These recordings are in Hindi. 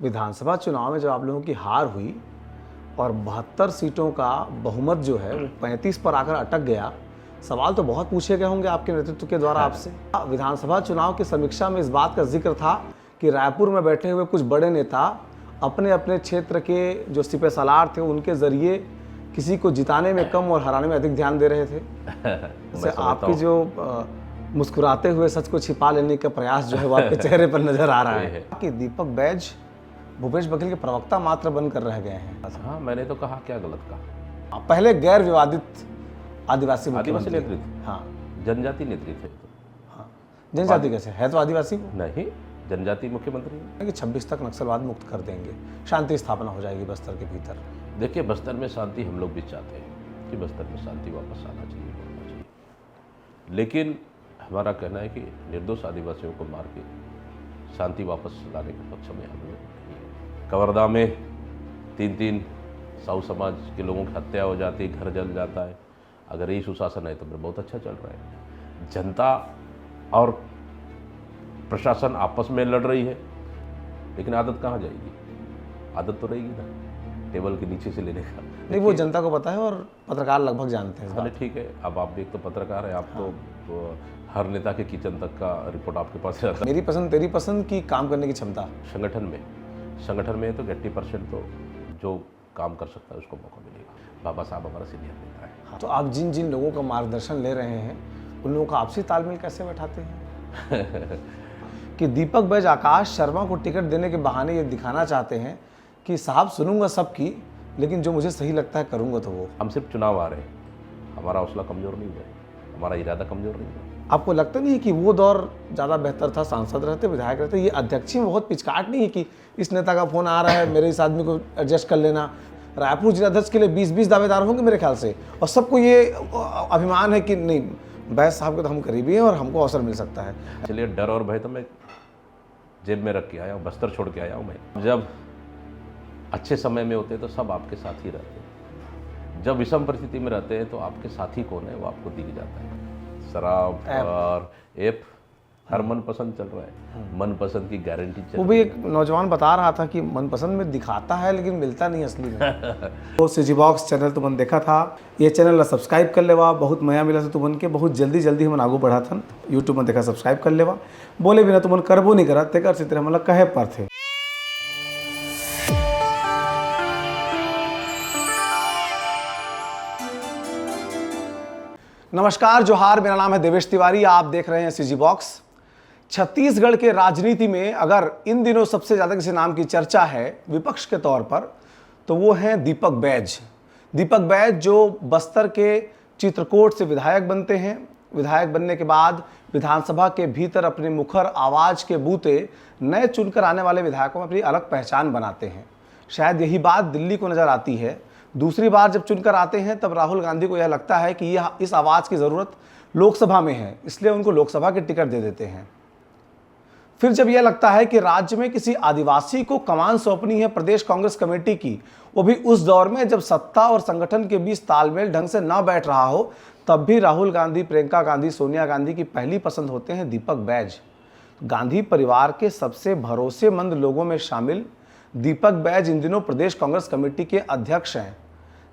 विधानसभा चुनाव में जब आप लोगों की हार हुई और 72 सीटों का बहुमत जो है वो 35 पर आकर अटक गया, सवाल तो बहुत पूछे गए होंगे आपके नेतृत्व के द्वारा आपसे। विधानसभा चुनाव की समीक्षा में इस बात का जिक्र था कि रायपुर में बैठे हुए कुछ बड़े नेता अपने अपने क्षेत्र के जो सिपह सालार थे उनके जरिए किसी को जिताने में कम और हराने में अधिक ध्यान दे रहे थे। जैसे आपकी जो मुस्कुराते हुए सच को छिपा लेने का प्रयास जो है वो आपके चेहरे पर नजर आ रहा है कि दीपक बैज भूपेश बघेल के प्रवक्ता मात्र बनकर रह गए हैं। हाँ, मैंने तो कहा, क्या गलत कहा। पहले गैर विवादित आदिवासी नेतृत्व, हाँ, जनजाति नेतृत्व। हाँ, जनजाति कैसे है तो आदिवासी नहीं, जनजाति मुख्यमंत्री कि 26 तक नक्सलवाद मुक्त कर देंगे, शांति स्थापना हो जाएगी बस्तर के भीतर। देखिए, बस्तर में शांति हम लोग भी चाहते हैं कि बस्तर में शांति वापस आना चाहिए, लेकिन हमारा कहना है कि निर्दोष आदिवासियों को मार के शांति वापस लाने के पक्ष में हम लोग नहीं है। कवर्धा में 3-3 साहू समाज के लोगों की हत्या हो जाती, घर जल जाता है। अगर यही सुशासन है तो फिर बहुत अच्छा चल रहा है। जनता और प्रशासन आपस में लड़ रही है, लेकिन आदत कहाँ जाएगी? आदत तो रहेगी ना टेबल के नीचे से लेने का। नहीं, वो जनता को पता है और पत्रकार लगभग जानते हैं। अरे ठीक है, अब आप भी एक तो पत्रकार है, आप तो हर नेता के किचन तक का रिपोर्ट आपके पास रहता है। मेरी पसंद तेरी पसंद की काम करने की क्षमता संगठन में तो 80% तो जो काम कर सकता है उसको मौका मिलेगा। बाबा साहब हमारा सीनियर नेता है। हाँ, तो आप जिन जिन लोगों का मार्गदर्शन ले रहे हैं उन लोगों का आपसी तालमेल कैसे बैठाते हैं? कि दीपक बैज आकाश शर्मा को टिकट देने के बहाने ये दिखाना चाहते हैं कि साहब सुनूंगा सबकी, लेकिन जो मुझे सही लगता है करूंगा। तो वो हम सिर्फ चुनाव आ रहे हैं, हमारा हौसला कमज़ोर नहीं हुआ, हमारा इरादा कमज़ोर नहीं हुआ। आपको लगता नहीं है कि वो दौर ज़्यादा बेहतर था? सांसद रहते, विधायक रहते, ये अध्यक्षी में बहुत पिचकाट नहीं है कि इस नेता का फोन आ रहा है, मेरे इस आदमी को एडजस्ट कर लेना। रायपुर जिलाध्यक्ष के लिए 20-20 दावेदार होंगे मेरे ख्याल से, और सबको ये अभिमान है कि नहीं, बैज साहब के तो हम करीबी हैं और हमको अवसर मिल सकता है। चलिए, डर और भय तो मैं जेब में रख के आया हूँ, बस्तर छोड़ के आया हूँ मैं। जब अच्छे समय में होते हैं तो सब आपके साथ ही रहते हैं, जब विषम परिस्थिति में रहते हैं तो आपके साथी कौन है वो आपको दिख जाता है। शराब और ऐप हर मनपसंद चल रहा है, मनपसंद की गारंटी चल रही है। वो भी एक नौजवान बता रहा था कि मनपसंद में दिखाता है लेकिन मिलता नहीं असली में। तो सीजी बॉक्स चैनल तुमने देखा था, ये चैनल सब्सक्राइब कर लेवा, बहुत नया मिला से तुमन के बहुत जल्दी हम आगू बढ़ा था। यूट्यूब में देखा सब्सक्राइब कर लेवा, बोले बिना तुमन करबो नहीं करा तेकर से तेरे मतलब कहे पर थे। नमस्कार, जोहार, मेरा नाम है देवेश तिवारी, आप देख रहे हैं सीजी बॉक्स। छत्तीसगढ़ के राजनीति में अगर इन दिनों सबसे ज़्यादा किसी नाम की चर्चा है विपक्ष के तौर पर, तो वो हैं दीपक बैज। दीपक बैज जो बस्तर के चित्रकूट से विधायक बनते हैं। विधायक बनने के बाद विधानसभा के भीतर अपने मुखर आवाज़ के बूते नए चुनकर आने वाले विधायकों में अपनी अलग पहचान बनाते हैं। शायद यही बात दिल्ली को नज़र आती है। दूसरी बार जब चुनकर आते हैं तब राहुल गांधी को यह लगता है कि यह इस आवाज़ की ज़रूरत लोकसभा में है, इसलिए उनको लोकसभा के टिकट दे देते हैं। फिर जब यह लगता है कि राज्य में किसी आदिवासी को कमान सौंपनी है प्रदेश कांग्रेस कमेटी की, वो भी उस दौर में जब सत्ता और संगठन के बीच तालमेल ढंग से न बैठ रहा हो, तब भी राहुल गांधी, प्रियंका गांधी, सोनिया गांधी की पहली पसंद होते हैं दीपक बैज। गांधी परिवार के सबसे भरोसेमंद लोगों में शामिल दीपक बैज इन दिनों प्रदेश कांग्रेस कमेटी के अध्यक्ष हैं।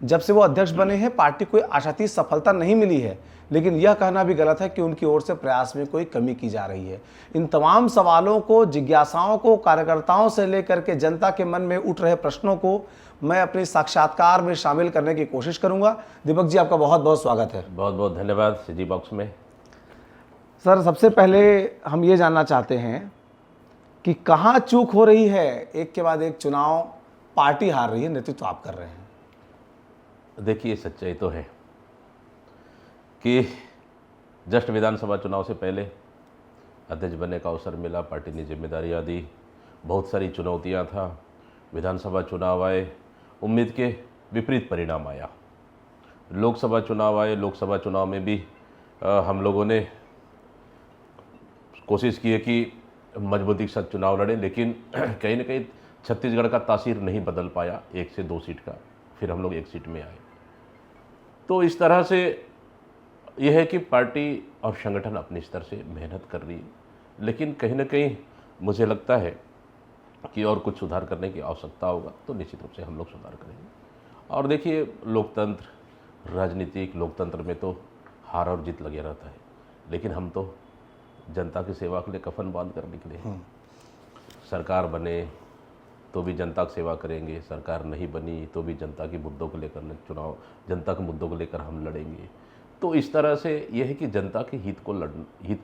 जब से वो अध्यक्ष बने हैं पार्टी को आशातीत सफलता नहीं मिली है, लेकिन यह कहना भी गलत है कि उनकी ओर से प्रयास में कोई कमी की जा रही है। इन तमाम सवालों को, जिज्ञासाओं को, कार्यकर्ताओं से लेकर के जनता के मन में उठ रहे प्रश्नों को मैं अपने साक्षात्कार में शामिल करने की कोशिश करूंगा। दीपक जी, आपका बहुत बहुत स्वागत है। बहुत बहुत धन्यवाद सीजी बॉक्स में। सर, सबसे पहले हम ये जानना चाहते हैं कि कहाँ चूक हो रही है? एक के बाद एक चुनाव पार्टी हार रही है, नेतृत्व आप कर रहे हैं। देखिए, सच्चाई तो है कि जस्ट विधानसभा चुनाव से पहले अध्यक्ष बनने का अवसर मिला, पार्टी ने जिम्मेदारियां दी, बहुत सारी चुनौतियां था। विधानसभा चुनाव आए, उम्मीद के विपरीत परिणाम आया। लोकसभा चुनाव आए, लोकसभा चुनाव में भी हम लोगों ने कोशिश की है कि मजबूती के साथ चुनाव लड़ें, लेकिन कहीं ना कहीं छत्तीसगढ़ का तासीर नहीं बदल पाया 1 से 2 सीट का, फिर हम लोग 1 सीट में आए। तो इस तरह से यह है कि पार्टी और संगठन अपने स्तर से मेहनत कर रही है, लेकिन कहीं ना कहीं मुझे लगता है कि और कुछ सुधार करने की आवश्यकता होगा तो निश्चित रूप से हम लोग सुधार करेंगे। और देखिए, लोकतंत्र, राजनीतिक लोकतंत्र में तो हार और जीत लगे रहता है, लेकिन हम तो जनता की सेवा के लिए कफन बांध कर निकले हैं। सरकार बने तो भी जनता की सेवा करेंगे, सरकार नहीं बनी तो भी जनता के मुद्दों को लेकर चुनाव, जनता के मुद्दों को लेकर हम लड़ेंगे। तो इस तरह से यह है कि जनता के हित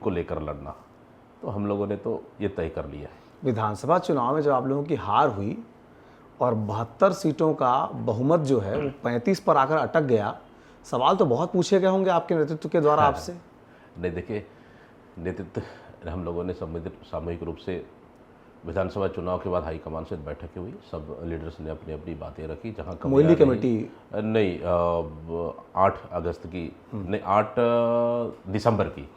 को लेकर लड़ना, तो हम लोगों ने तो ये तय कर लिया है। विधानसभा चुनाव में जब आप लोगों की हार हुई और 72 सीटों का बहुमत जो है वो 35 पर आकर अटक गया, सवाल तो बहुत पूछे गए होंगे आपके नेतृत्व के द्वारा आपसे। नहीं, देखिए, नेतृत्व हम लोगों ने सामूहिक रूप से विधानसभा चुनाव के बाद हाईकमान से बैठकें हुई, सब लीडर्स ने अपनी अपनी बातें रखी। जहाँ मोइली कमेटी नहीं, 8 अगस्त की नहीं, 8 दिसंबर की,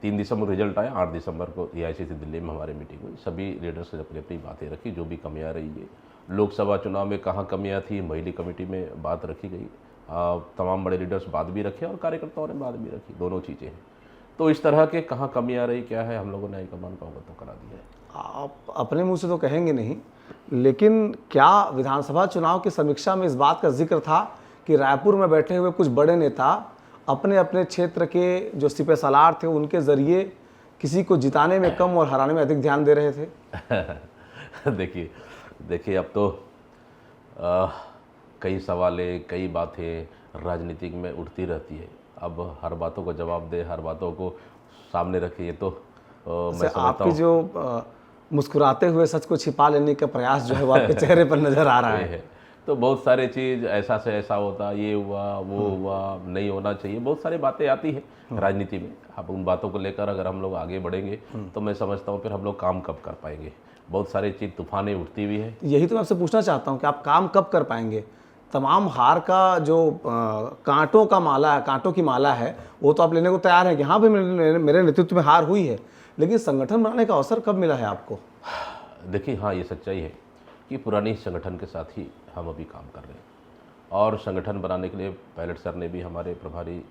3 दिसंबर रिजल्ट आया, 8 दिसंबर को AICC दिल्ली में हमारी मीटिंग हुई। सभी लीडर्स ने अपनी अपनी बातें रखी, जो भी कमियां रही है, लोकसभा चुनाव में कहाँ कमियां थी, मोइली कमेटी में बात रखी गई। तमाम बड़े लीडर्स बात भी रखे और कार्यकर्ताओं ने बात भी रखी, दोनों चीज़ें हैं। तो इस तरह के कहाँ कमियां रही, क्या है, हम लोगों ने हाईकमान को अवगत तो करा दिया है। आप अपने मुंह से तो कहेंगे नहीं, लेकिन क्या विधानसभा चुनाव की समीक्षा में इस बात का जिक्र था कि रायपुर में बैठे हुए कुछ बड़े नेता अपने अपने क्षेत्र के जो सिपह सालार थे उनके जरिए किसी को जिताने में कम और हराने में अधिक ध्यान दे रहे थे? देखिए, अब तो कई सवालें, कई बातें राजनीतिक में उठती रहती है। अब हर बातों को जवाब दे, हर बातों को सामने रखे, ये तो मैं समझता आपकी हूँ जो मुस्कुराते हुए सच को छिपा लेने का प्रयास जो है वो आपके चेहरे पर नजर आ रहा है। तो बहुत सारे चीज़ ऐसा से ऐसा होता, ये हुआ, वो हुआ, नहीं होना चाहिए, बहुत सारी बातें आती है राजनीति में। अब उन बातों को लेकर अगर हम लोग आगे बढ़ेंगे तो मैं समझता हूँ फिर हम लोग काम कब कर पाएंगे। बहुत सारी चीज़ तूफानें उठती हुई है। यही तो मैं आपसे पूछना चाहता हूँ कि आप काम कब कर पाएंगे? तमाम हार का जो कांटों का माला है, कांटों की माला है, वो तो आप लेने को तैयार हैं कि हाँ भाई मेरे नेतृत्व में हार हुई है, लेकिन संगठन बनाने का अवसर कब मिला है आपको? देखिए, हाँ, ये सच्चाई है कि पुरानी संगठन के साथ ही हम अभी काम कर रहे हैं, और संगठन बनाने के लिए पायलट सर ने भी, हमारे प्रभारी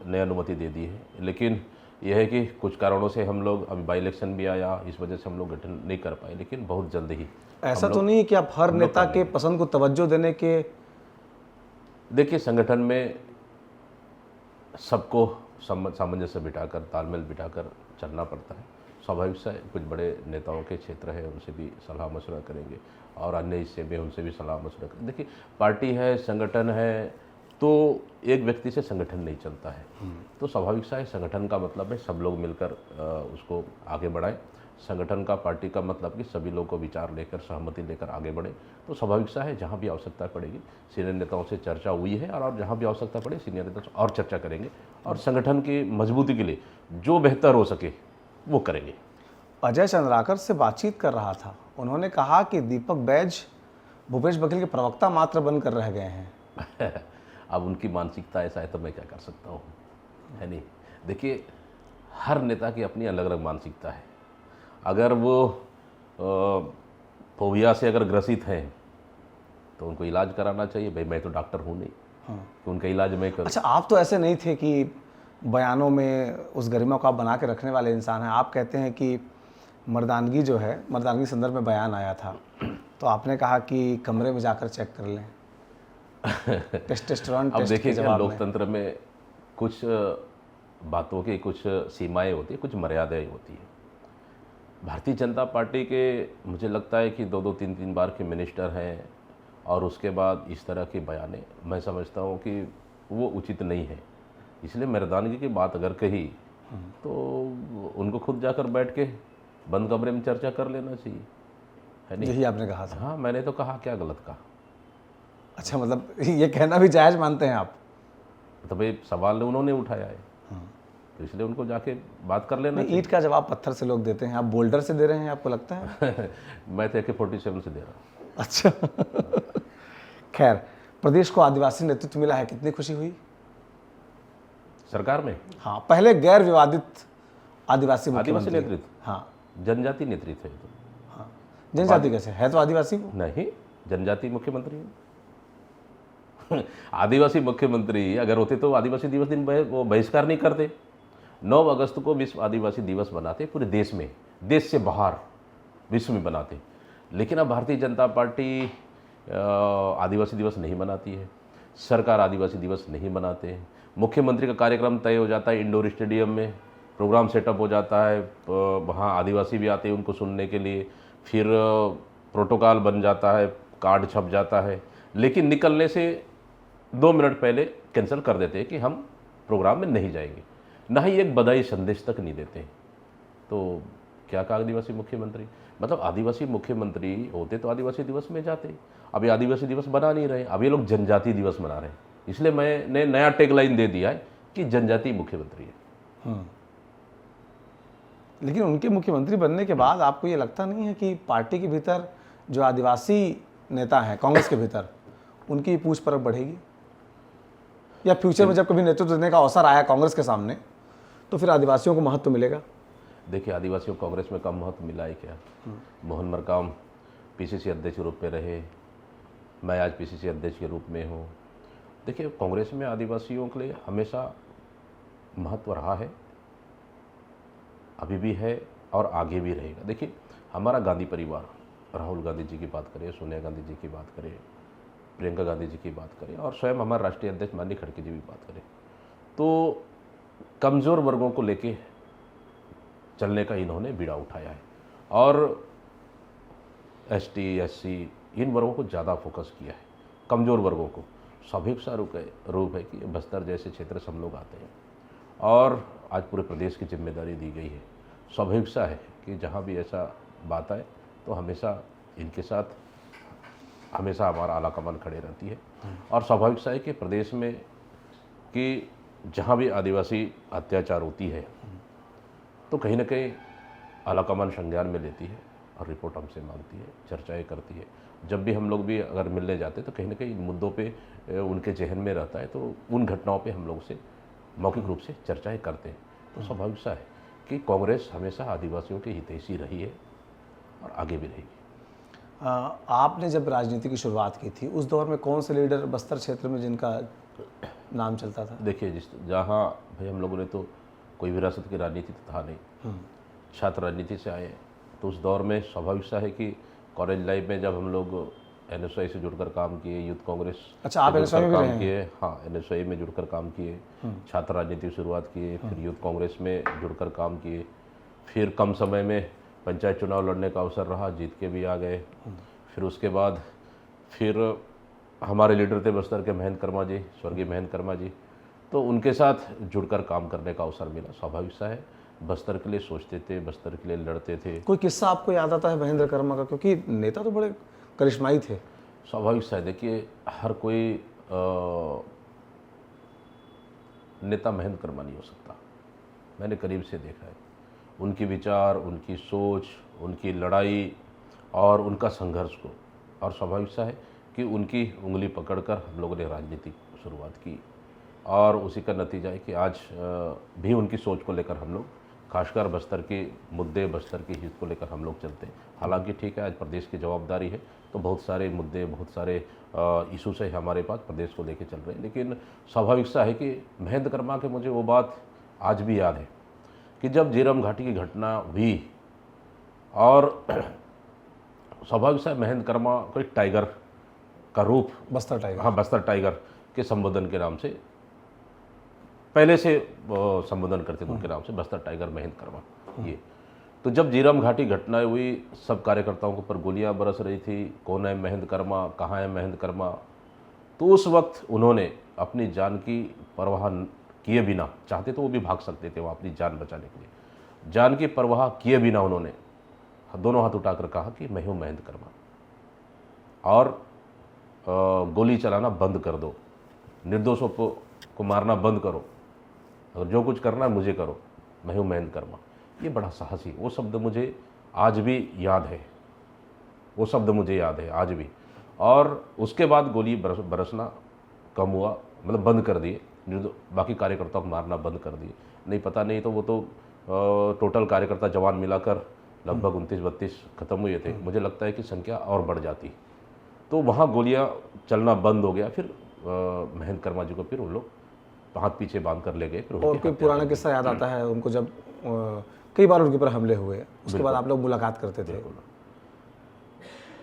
ने अनुमति दे दी है। लेकिन यह है कि कुछ कारणों से हम लोग, अभी बाई इलेक्शन भी आया, इस वजह से हम लोग गठन नहीं कर पाए, लेकिन बहुत जल्द ही। ऐसा तो नहीं है कि आप हर नेता के पसंद को तवज्जो देने के? देखिए, संगठन में सबको सामंजस्य बिठाकर, तालमेल बिठाकर चलना पड़ता है। स्वाभाविक सा है, कुछ बड़े नेताओं के क्षेत्र है, उनसे भी सलाह मशवरा करेंगे, और अन्य हिस्से में उनसे भी सलाह मशवरा करेंगे। देखिए, पार्टी है, संगठन है, तो एक व्यक्ति से संगठन नहीं चलता है। तो स्वाभाविक सा है, संगठन का मतलब है सब लोग मिलकर उसको आगे बढ़ाएं। संगठन का, पार्टी का मतलब कि सभी लोगों को विचार लेकर, सहमति लेकर आगे बढ़े। तो स्वाभाविक सा है, जहाँ भी आवश्यकता पड़ेगी सीनियर नेताओं से चर्चा हुई है, और जहाँ भी आवश्यकता पड़े सीनियर नेताओं से और चर्चा करेंगे, और संगठन की मजबूती के लिए जो बेहतर हो सके वो करेंगे। अजय चंद्राकर से बातचीत कर रहा था, उन्होंने कहा कि दीपक बैज भूपेश बघेल के प्रवक्ता मात्र बनकर रह गए हैं। अब उनकी मानसिकता ऐसा है तो मैं क्या कर सकता हूँ, है नहीं। देखिए, हर नेता की अपनी अलग अलग मानसिकता है। अगर वो फोबिया से अगर ग्रसित हैं तो उनको इलाज कराना चाहिए। भाई, मैं तो डॉक्टर हूँ नहीं कि उनका इलाज मैं करूँ। अच्छा, आप तो ऐसे नहीं थे कि बयानों में उस गरिमा को आप बना के रखने वाले इंसान हैं। आप कहते हैं कि मर्दानगी जो है, मर्दानगी संदर्भ में बयान आया था, तो आपने कहा कि कमरे में जाकर चेक कर लें टेस्टोस्टेरोन अब टेस्ट के देखिए, जवाब में। लोकतंत्र में कुछ बातों की कुछ सीमाएं होती है, कुछ मर्यादाएं होती है। भारतीय जनता पार्टी के मुझे लगता है कि 2-2, 3-3 बार के मिनिस्टर हैं, और उसके बाद इस तरह के बयाने मैं समझता हूँ कि वो उचित नहीं है। इसलिए मर्दानगी की बात अगर कही तो उनको खुद जाकर बैठ के बंद कमरे में चर्चा कर लेना चाहिए, है नहीं। यही आपने कहा था? हाँ, मैंने तो कहा, क्या गलत कहा। अच्छा, मतलब ये कहना भी जायज़ मानते हैं आप? तो भाई, सवाल उन्होंने उठाया है, तो इसलिए उनको जाके बात कर लेना चाहिए। ईंट का जवाब पत्थर से लोग देते हैं, आप बोल्डर से दे रहे हैं, आपको लगता है? मैं तो AK-47 से दे रहा हूँ। अच्छा खैर, प्रदेश को आदिवासी नेतृत्व मिला है, कितनी खुशी हुई सरकार में? हाँ, पहले गैर विवादित आदिवासी आदिवासी नेतृत्व, हाँ, जनजाति नेतृत्व है तो। हाँ, जनजाति कैसे है? तो आदिवासी वो। नहीं, जनजाति मुख्यमंत्री है। आदिवासी मुख्यमंत्री अगर होते तो आदिवासी दिवस दिन वो बहिष्कार नहीं करते। 9 अगस्त को विश्व आदिवासी दिवस बनाते पूरे देश में, देश से बाहर विश्व में बनाते हैं। लेकिन अब भारतीय जनता पार्टी आदिवासी दिवस नहीं मनाती है, सरकार आदिवासी दिवस नहीं मनाते हैं। मुख्यमंत्री का कार्यक्रम तय हो जाता है इंडोर स्टेडियम में, प्रोग्राम सेटअप हो जाता है, वहाँ आदिवासी भी आते हैं उनको सुनने के लिए, फिर प्रोटोकॉल बन जाता है, कार्ड छप जाता है, लेकिन निकलने से 2 मिनट पहले कैंसिल कर देते हैं कि हम प्रोग्राम में नहीं जाएंगे, ना ही एक बधाई संदेश तक नहीं देते हैं। तो क्या कहा आदिवासी मुख्यमंत्री, मतलब आदिवासी मुख्यमंत्री होते तो आदिवासी दिवस में जाते, अभी आदिवासी दिवस बना नहीं रहे, अब ये लोग जनजाति दिवस मना रहे हैं। इसलिए मैंने नया टैगलाइन दे दिया है कि जनजाति मुख्यमंत्री है। लेकिन उनके मुख्यमंत्री बनने के बाद आपको ये लगता नहीं है कि पार्टी के भीतर जो आदिवासी नेता हैं कांग्रेस के भीतर, उनकी पूछ परख बढ़ेगी, या फ्यूचर में जब कभी नेतृत्व देने का अवसर आया कांग्रेस के सामने तो फिर आदिवासियों को महत्व मिलेगा? देखिए, आदिवासियों को कांग्रेस में कम महत्व मिला है क्या? मोहन मरकाम पीसीसी अध्यक्ष के रूप में रहे, मैं आज पीसीसी अध्यक्ष के रूप में हूँ। देखिए, कांग्रेस में आदिवासियों के लिए हमेशा महत्व रहा है, अभी भी है और आगे भी रहेगा। देखिए, हमारा गांधी परिवार, राहुल गांधी जी की बात करें, सोनिया गांधी जी की बात करें, प्रियंका गांधी जी की बात करें, और स्वयं हमारे राष्ट्रीय अध्यक्ष माननीय खड़गे जी भी बात करें, तो कमज़ोर वर्गों को लेके चलने का इन्होंने बीड़ा उठाया है, और एसटी एससी इन वर्गों को ज़्यादा फोकस किया है, कमज़ोर वर्गों को। स्वाभाविक सा रूप है कि बस्तर जैसे क्षेत्र से हम लोग आते हैं और आज पूरे प्रदेश की जिम्मेदारी दी गई है। स्वाभाविक सा है कि जहाँ भी ऐसा बात आए तो हमेशा इनके साथ हमेशा हमारा आला कमान खड़े रहती है, और स्वाभाविक सा है कि प्रदेश में कि जहाँ भी आदिवासी अत्याचार होती है तो कहीं ना कहीं आला कमान संज्ञान में लेती है और रिपोर्ट हमसे मांगती है, चर्चाएं करती है। जब भी हम लोग भी अगर मिलने जाते तो कहीं ना कहीं इन मुद्दों पे उनके जहन में रहता है, तो उन घटनाओं पे हम लोग से मौखिक रूप से चर्चाएं करते हैं। तो स्वाभाविक सा है कि कांग्रेस हमेशा आदिवासियों की हितैषी रही है और आगे भी रहेगी। आपने जब राजनीति की शुरुआत की थी उस दौर में कौन से लीडर बस्तर क्षेत्र में जिनका नाम चलता था? देखिए, जहाँ भाई हम लोगों ने तो कोई विरासत की राजनीति तो था नहीं, छात्र राजनीति से आए, तो उस दौर में स्वाभाविक सा है कि कॉलेज लाइफ में जब हम लोग एनएसयूआई से जुड़कर काम किए, यूथ कांग्रेस अच्छा, आप एनएसयूआई में काम किए, हाँ एनएसयूआई में जुड़कर काम किए, छात्र राजनीति की शुरुआत किए, फिर यूथ कांग्रेस में जुड़कर काम किए, फिर कम समय में पंचायत चुनाव लड़ने का अवसर रहा, जीत के भी आ गए। फिर उसके बाद फिर हमारे लीडर थे बस्तर के महेंद्र कर्मा जी, स्वर्गीय महेंद्र कर्मा जी, तो उनके साथ जुड़कर काम करने का अवसर मिला। स्वाभाविक सा है, बस्तर के लिए सोचते थे, बस्तर के लिए लड़ते थे। कोई किस्सा आपको याद आता है महेंद्र कर्मा का, क्योंकि नेता तो बड़े करिश्माई थे? स्वाभाविक सा है, देखिए हर कोई नेता महेंद्र कर्मा नहीं हो सकता। मैंने करीब से देखा है उनके विचार, उनकी सोच, उनकी लड़ाई और उनका संघर्ष को, और स्वाभाविक सा है कि उनकी उंगली पकड़कर हम लोगों ने राजनीति शुरुआत की, और उसी का नतीजा है कि आज भी उनकी सोच को लेकर हम लोग, खासकर बस्तर के मुद्दे, बस्तर के हित को लेकर हम लोग चलते हैं। हालांकि ठीक है, आज प्रदेश की जवाबदारी है तो बहुत सारे मुद्दे, बहुत सारे इशूज़ है हमारे पास, प्रदेश को लेकर चल रहे हैं। लेकिन स्वाभाविक सा है कि महेंद्र कर्मा के मुझे वो बात आज भी याद है कि जब झीरम घाटी की घटना हुई, और स्वाभाविक सा महेंद्र कर्मा को एक टाइगर का रूप, बस्तर टाइगर, हाँ बस्तर टाइगर के संबोधन के नाम से पहले से संबोधन करते थे, उनके नाम से बस्तर टाइगर महेंद्र कर्मा। ये तो जब झीरम घाटी घटना हुई, सब कार्यकर्ताओं के ऊपर गोलियां बरस रही थी, कौन है महेंद्र कर्मा, कहाँ है महेंद्र कर्मा, तो उस वक्त उन्होंने अपनी जान की परवाह किए बिना, चाहते तो वो भी भाग सकते थे वहाँ अपनी जान बचाने के लिए, जान की परवाह किए बिना उन्होंने दोनों हाथ उठाकर कहा कि मैं हूँ महेंद्र कर्मा, और गोली चलाना बंद कर दो, निर्दोषों को मारना बंद करो, अगर जो कुछ करना है मुझे करो, मैं हूँ महेंद्र कर्मा। ये बड़ा साहसी, वो शब्द मुझे आज भी याद है, वो शब्द मुझे याद है आज भी। और उसके बाद गोली बरसना कम हुआ, मतलब बंद कर दिए, बाकी कार्यकर्ताओं को मारना बंद कर दिए। नहीं, पता नहीं तो वो तो टोटल कार्यकर्ता जवान मिलाकर लगभग 29-32 खत्म हुए थे, मुझे लगता है कि संख्या और बढ़ जाती। तो वहाँ गोलियाँ चलना बंद हो गया। फिर महेंद्र कर्मा जी को फिर वो लोग हाथ पीछे बांध कर ले गए। और कोई पुराना किस्सा याद आता है उनको, जब कई बार उनके ऊपर हमले हुए, उसके बाद आप लोग मुलाकात करते थे?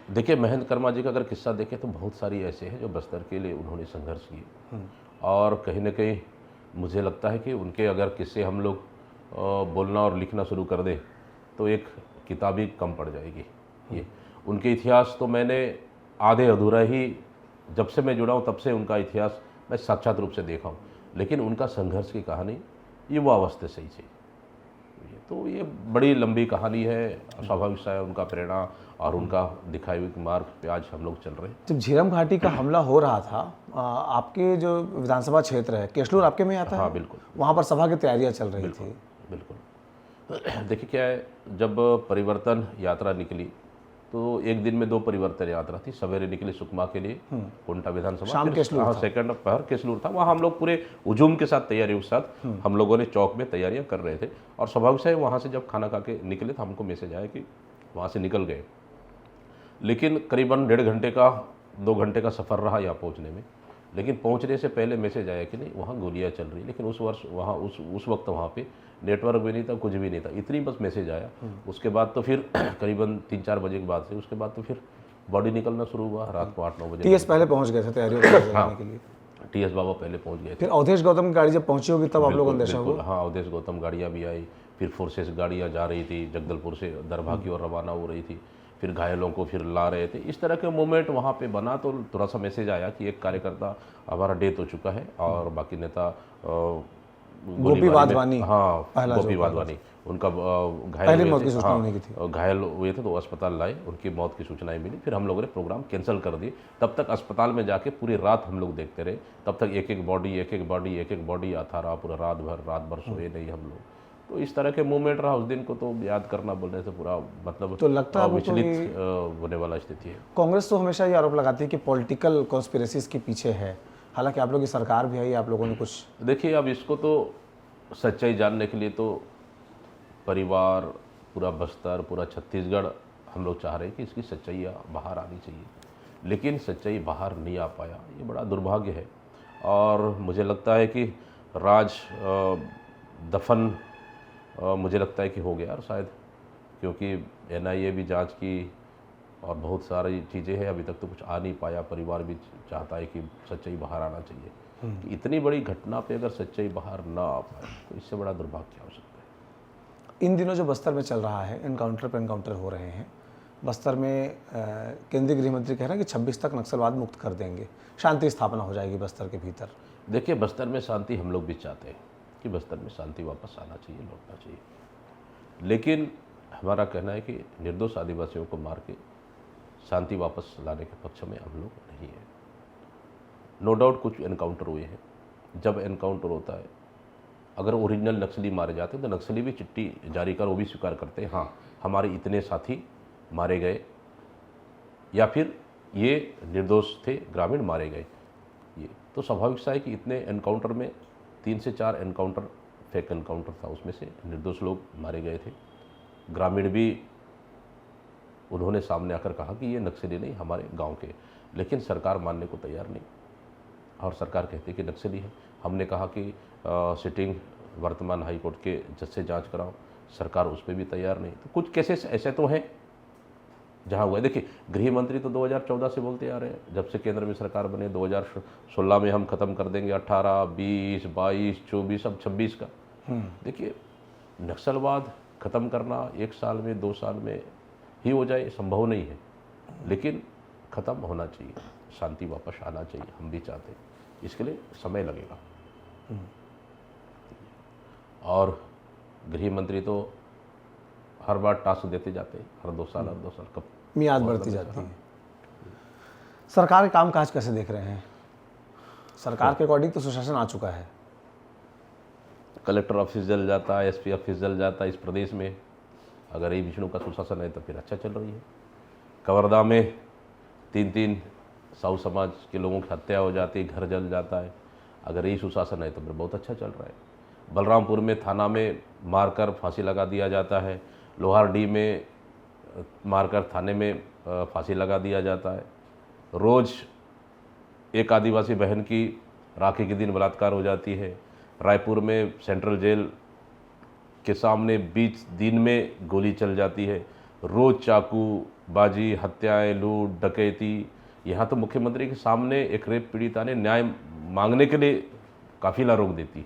देखिए, महेंद्र कर्मा जी का अगर किस्सा देखें तो बहुत सारी ऐसे हैं जो बस्तर के लिए उन्होंने संघर्ष किए, और कहीं ना कहीं मुझे लगता है कि उनके अगर किस्से हम लोग बोलना और लिखना शुरू कर दें तो एक किताब ही कम पड़ जाएगी। ये उनके इतिहास तो मैंने आधे अधूरा ही, जब से मैं जुड़ा हूँ तब से उनका इतिहास मैं साक्षात रूप से देखा हूँ, लेकिन उनका संघर्ष की कहानी युवावस्था से ही थी। तो ये बड़ी लंबी कहानी है, स्वाभाविक सा है उनका प्रेरणा और उनका दिखाए हुए मार्ग पे आज हम लोग चल रहे हैं। जब झीरम घाटी का हमला हो रहा था, आपके जो विधानसभा क्षेत्र है केशलूर आपके में आता है? हाँ बिल्कुल, वहाँ पर सभा की तैयारियां चल रही थी। बिल्कुल। देखिए क्या है, जब परिवर्तन यात्रा निकली तो एक दिन में 2 परिवर्तन यात्रा थी। सवेरे निकली सुकमा के लिए कुंटा विधानसभा, शाम केशलूर था। सेकंड पहर केशलूर था। वहाँ हम लोग पूरे हुजूम के साथ, तैयारियों के साथ हम लोगों ने चौक में तैयारियां कर रहे थे, और स्वाभाविक से वहाँ से जब खाना खा के निकले तो हमको मैसेज आया कि वहाँ से निकल गए। लेकिन करीबन 1.5 घंटे का 2 घंटे का सफ़र रहा यहाँ पहुँचने में, लेकिन पहुँचने से पहले मैसेज आया कि नहीं वहाँ गोलियाँ चल रही। लेकिन उस वर्ष वहाँ उस वक्त वहाँ पे नेटवर्क भी नहीं था, कुछ भी नहीं था, इतनी बस मैसेज आया। उसके बाद तो फिर करीबन 3-4 बजे के बाद से, उसके बाद तो फिर बॉडी निकलना शुरू हुआ रात को 8-9 बजे। टीएस पहले पहुंच गए थे तैयारियों करने के लिए। टीएस बाबा पहले पहुँच गए थे। फिर अवधेश गौतम की गाड़ी जब पहुंची होगी तब आप लोग अंदेशा हुआ? हाँ, अवधेश गौतम गाड़ियाँ भी आई, फिर फोर्सेस गाड़ियाँ जा रही थी, जगदलपुर से दरभा की ओर रवाना हो रही थी, फिर घायलों को फिर ला रहे थे। इस तरह के मोमेंट वहाँ पे बना, तो थोड़ा सा मैसेज आया कि एक कार्यकर्ता हमारा डेथ हो चुका है, और बाकी नेता गोपी वाधवानी, हाँ गोपी वाधवानी, उनका घायल हुए थे, हाँ घायल हुए थे, तो अस्पताल लाए, उनकी मौत की सूचनाएं मिली। फिर हम लोगों ने प्रोग्राम कैंसिल कर दिए। तब तक अस्पताल में जाके पूरी रात हम लोग देखते रहे। तब तक एक एक बॉडी आता रहा, पूरा रात भर सोए नहीं हम लोग। तो इस तरह के मूवमेंट रहा उस दिन को, तो याद करना बोलने से पूरा मतलब तो लगता है विचलित होने वाला स्थिति है। कांग्रेस तो हमेशा ये आरोप लगाती है कि पॉलिटिकल कॉन्स्पिरेसीज के पीछे है, हालांकि आप लोग की सरकार भी आई, आप लोगों ने कुछ। देखिए, अब इसको तो सच्चाई जानने के लिए तो परिवार, पूरा बस्तर, पूरा छत्तीसगढ़ हम लोग चाह रहे हैं कि इसकी सच्चाई बाहर आनी चाहिए, लेकिन सच्चाई बाहर नहीं आ पाया। ये बड़ा दुर्भाग्य है, और मुझे लगता है कि राज दफन मुझे लगता है कि हो गया, और शायद क्योंकि एनआईए भी जांच की और बहुत सारी चीज़ें हैं, अभी तक तो कुछ आ नहीं पाया। परिवार भी चाहता है कि सच्चाई बाहर आना चाहिए। कि इतनी बड़ी घटना पे अगर सच्चाई बाहर ना आ पाए तो इससे बड़ा दुर्भाग्य हो सकता है। इन दिनों जो बस्तर में चल रहा है, एनकाउंटर पर एनकाउंटर हो रहे हैं बस्तर में, केंद्रीय गृह मंत्री कह रहे हैं कि 26 तक नक्सलवाद मुक्त कर देंगे, शांति स्थापना हो जाएगी बस्तर के भीतर। देखिए, बस्तर में शांति हम लोग भी चाहते हैं कि बस्तर में शांति वापस आना चाहिए, लौटना चाहिए, लेकिन हमारा कहना है कि निर्दोष आदिवासियों को मार के शांति वापस लाने के पक्ष में हम लोग नहीं है। नो डाउट कुछ एनकाउंटर हुए हैं। जब एनकाउंटर होता है, अगर ओरिजिनल नक्सली मारे जाते हैं तो नक्सली भी चिट्ठी जारी कर वो भी स्वीकार करते हैं, हाँ हमारे इतने साथी मारे गए, या फिर ये निर्दोष थे, ग्रामीण मारे गए। ये तो स्वाभाविक सा है कि इतने एनकाउंटर में 3 से 4 एनकाउंटर फेक एनकाउंटर था, उसमें से निर्दोष लोग मारे गए थे। ग्रामीण भी उन्होंने सामने आकर कहा कि ये नक्सली नहीं, हमारे गांव के, लेकिन सरकार मानने को तैयार नहीं, और सरकार कहती है कि नक्सली है। हमने कहा कि सिटिंग वर्तमान हाईकोर्ट के जज से जांच कराओ, सरकार उस पर भी तैयार नहीं। तो कुछ केसेस ऐसे तो हैं जहां हुआ है। देखिए, गृह मंत्री तो 2014 से बोलते आ रहे हैं, जब से केंद्र में सरकार बने 2016 में हम खत्म कर देंगे, 18, 20, 22, 24, अब 26 का। देखिए, नक्सलवाद खत्म करना 1 साल में 2 साल में ही हो जाए संभव नहीं है, लेकिन खत्म होना चाहिए, शांति वापस आना चाहिए, हम भी चाहते हैं। इसके लिए समय लगेगा, और गृह मंत्री तो हर बार टास्क देते जाते हैं, हर 2 साल कब मियाद बढ़ती जाती है। सरकार के कामकाज कैसे देख रहे हैं? सरकार के अकॉर्डिंग तो सुशासन आ चुका है। कलेक्टर ऑफिस जल जाता है, एसपी ऑफिस जल जाता है इस प्रदेश में। अगर ये विष्णु का सुशासन है तो फिर अच्छा चल रही है। कवर्धा में 3 साहू समाज के लोगों की हत्या हो जाती है, घर जल जाता है। अगर यही सुशासन है तो फिर बहुत अच्छा चल रहा है। बलरामपुर में थाना में मारकर फांसी लगा दिया जाता है, लोहारडी में मारकर थाने में फांसी लगा दिया जाता है। रोज़ एक आदिवासी बहन की राखी के दिन बलात्कार हो जाती है। रायपुर में सेंट्रल जेल के सामने बीच दिन में गोली चल जाती है। रोज़ चाकू बाजी, हत्याएं, लूट, डकैती। यहाँ तो मुख्यमंत्री के सामने एक रेप पीड़िता ने न्याय मांगने के लिए काफिला रोक देती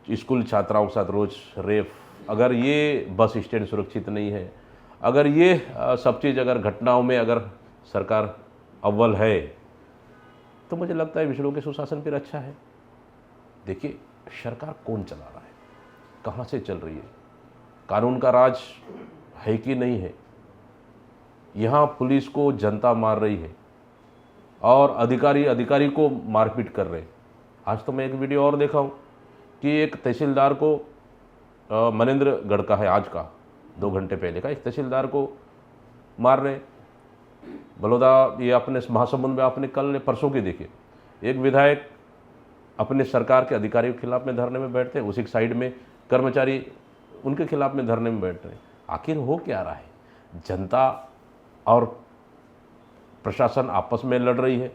है। स्कूल छात्राओं के साथ रोज रेप। अगर ये बस स्टैंड सुरक्षित नहीं है, अगर ये सब चीज़ अगर घटनाओं में अगर सरकार अव्वल है, तो मुझे लगता है विष्णु के सुशासन फिर अच्छा है। देखिए, सरकार कौन चला रहा है, कहाँ से चल रही है, कानून का राज है कि नहीं है। यहाँ पुलिस को जनता मार रही है और अधिकारी को मारपीट कर रहे हैं। आज तो मैं एक वीडियो और देखा हूँ कि एक तहसीलदार को मनेंद्रगढ़ का है, आज का 2 घंटे पहले का, एक तहसीलदार को मार रहे। बलौदा, ये अपने महासमुंद में आपने कल परसों की देखे, एक विधायक अपने सरकार के अधिकारियों के खिलाफ में धरने में बैठते हैं, उसी साइड में कर्मचारी उनके खिलाफ में धरने में बैठ रहे हैं। आखिर हो क्या रहा है? जनता और प्रशासन आपस में लड़ रही है,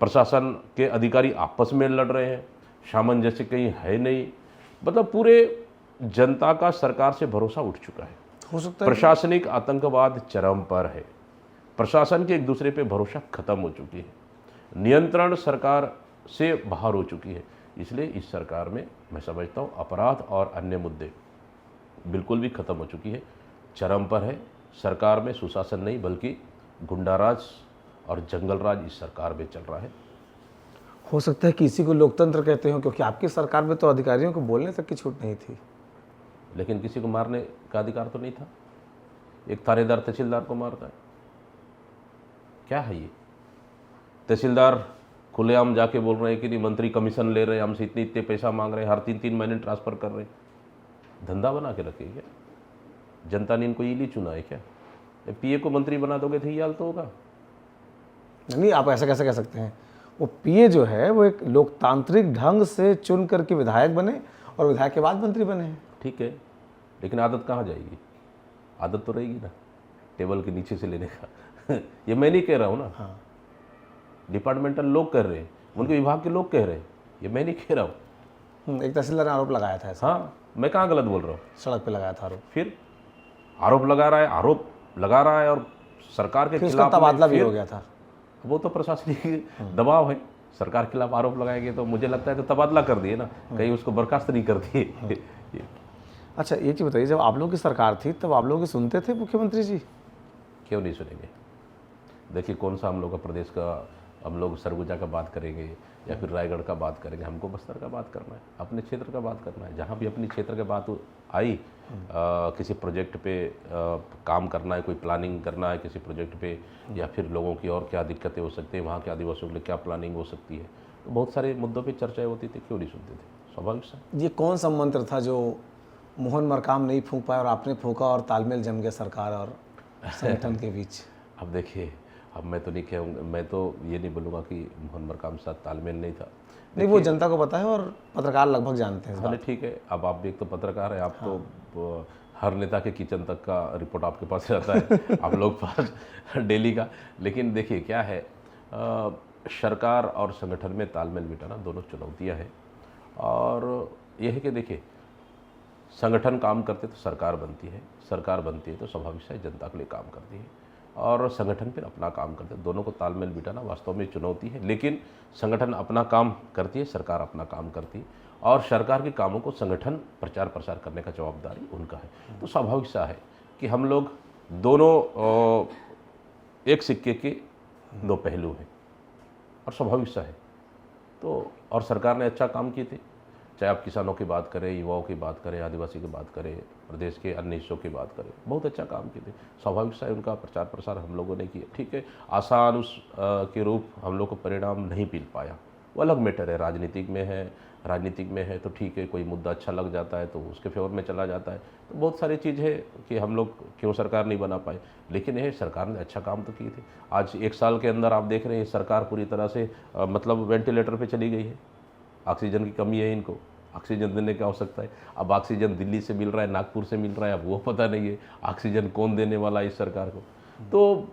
प्रशासन के अधिकारी आपस में लड़ रहे हैं, सामंजस्य कहीं है नहीं। मतलब पूरे जनता का सरकार से भरोसा उठ चुका है। हो सकता है प्रशासनिक आतंकवाद चरम पर है, प्रशासन के एक दूसरे पे भरोसा खत्म हो चुकी है, नियंत्रण सरकार से बाहर हो चुकी है। इसलिए इस सरकार में मैं समझता हूँ अपराध और अन्य मुद्दे बिल्कुल भी खत्म हो चुकी है, चरम पर है। सरकार में सुशासन नहीं बल्कि गुंडाराज और जंगल राज इस सरकार में चल रहा है। हो सकता है कि इसी को लोकतंत्र कहते हो, क्योंकि आपकी सरकार में तो अधिकारियों को बोलने तक की छूट नहीं थी, लेकिन किसी को मारने का अधिकार तो नहीं था। एक थानेदार तहसीलदार को मारता है, क्या है ये? तहसीलदार खुलेआम जाके बोल रहे हैं कि नहीं, मंत्री कमीशन ले रहे हैं, हमसे इतने इतने पैसा मांग रहे हैं, हर 3-3 महीने ट्रांसफर कर रहे हैं। धंधा बना के रखे क्या? जनता ने इनको इली चुना है क्या? पीए को मंत्री बना दोगे तो ये हाल तो होगा। नहीं, आप ऐसा कैसे कह सकते हैं? वो पीए जो है वो एक लोकतांत्रिक ढंग से चुन करके विधायक बने और विधायक के बाद मंत्री बने हैं। ठीक है, लेकिन आदत कहाँ जाएगी? आदत तो रहेगी ना टेबल के नीचे से लेने का। ये मैं नहीं कह रहा हूँ ना, हाँ, डिपार्टमेंटल लोग कह रहे हैं, उनके विभाग के लोग कह रहे हैं, ये मैं नहीं कह रहा हूँ। एक तहसीलदार ने आरोप लगाया था ऐसा। हाँ, मैं कहाँ गलत बोल रहा हूँ? सड़क पे लगाया था आरोप। फिर आरोप लगा रहा है और सरकार के फिर उसका खिलाफ में तबादला भी फिर- हो गया था। वो तो प्रशासनिक दबाव है। सरकार के खिलाफ आरोप लगाएंगे तो मुझे लगता है तो तबादला कर दिए ना, कहीं उसको बर्खास्त नहीं कर दिए। अच्छा, ये चीज़ बताइए, जब आप लोगों की सरकार थी तब आप लोग सुनते थे मुख्यमंत्री जी? क्यों नहीं सुनेंगे? देखिए, कौन सा हम लोग का प्रदेश का, हम लोग सरगुजा का बात करेंगे या फिर रायगढ़ का बात करेंगे? हमको बस्तर का बात करना है, अपने क्षेत्र का बात करना है। जहाँ भी अपनी क्षेत्र की बात आई, किसी प्रोजेक्ट पे काम करना है, कोई प्लानिंग करना है किसी प्रोजेक्ट पे, या फिर लोगों की और क्या दिक्कतें हो सकती हैं, वहाँ के आदिवासियों के लिए क्या प्लानिंग हो सकती है, तो बहुत सारे मुद्दों पे चर्चाएं होती थी। क्यों नहीं सुनते थे? स्वाभाविक सा। ये कौन सा मंत्र था जो मोहन मरकाम नहीं फूंक पाया और आपने फूंका और तालमेल जम गया सरकार और संगठन के बीच? अब देखिए, अब मैं तो नहीं कहूँगा, मैं तो ये नहीं बोलूँगा कि मोहन मरकाम के साथ तालमेल नहीं था। नहीं, वो जनता को पता है और पत्रकार लगभग जानते हैं इस चलिए बात। ठीक है, अब आप भी एक तो पत्रकार हैं, आप तो हर नेता के किचन तक का रिपोर्ट आपके पास रहता है, आप लोग पास डेली का। लेकिन देखिए क्या है, सरकार और संगठन में तालमेल बिठाना दोनों चुनौतियां हैं। और यह है कि देखिए, संगठन काम करते तो सरकार बनती है, सरकार बनती है तो स्वाभाविक से जनता के लिए काम करती है, और संगठन फिर अपना काम करते हैं। दोनों को तालमेल बिठाना वास्तव में चुनौती है। लेकिन संगठन अपना काम करती है, सरकार अपना काम करती है, और सरकार के कामों को संगठन प्रचार प्रसार करने का जवाबदारी उनका है। तो स्वाभाविक सा है कि हम लोग दोनों एक सिक्के के दो पहलू हैं, और स्वाभाविक सा है। तो और सरकार ने अच्छा काम किए थे, चाहे आप किसानों की बात करें, युवाओं की बात करें, आदिवासी की बात करें, प्रदेश के अन्य हिस्सों की बात करें, बहुत अच्छा काम किए थे। स्वाभाविक सा है उनका प्रचार प्रसार हम लोगों ने किया। ठीक है, आसान उस के रूप हम लोग को परिणाम नहीं मिल पाया, वो अलग मैटर है। राजनीतिक में है तो ठीक है, कोई मुद्दा अच्छा लग जाता है तो उसके फेवर में चला जाता है। तो बहुत सारी चीज़ है कि हम लोग क्यों सरकार नहीं बना पाए, लेकिन यह सरकार ने अच्छा काम तो किए थे। आज 1 साल के अंदर आप देख रहे हैं सरकार पूरी तरह से मतलब वेंटिलेटर पे चली गई है। ऑक्सीजन की कमी है, इनको ऑक्सीजन देने की आवश्यकता है। अब ऑक्सीजन दिल्ली से मिल रहा है, नागपुर से मिल रहा है, अब वो पता नहीं है ऑक्सीजन कौन देने वाला है इस सरकार को। तो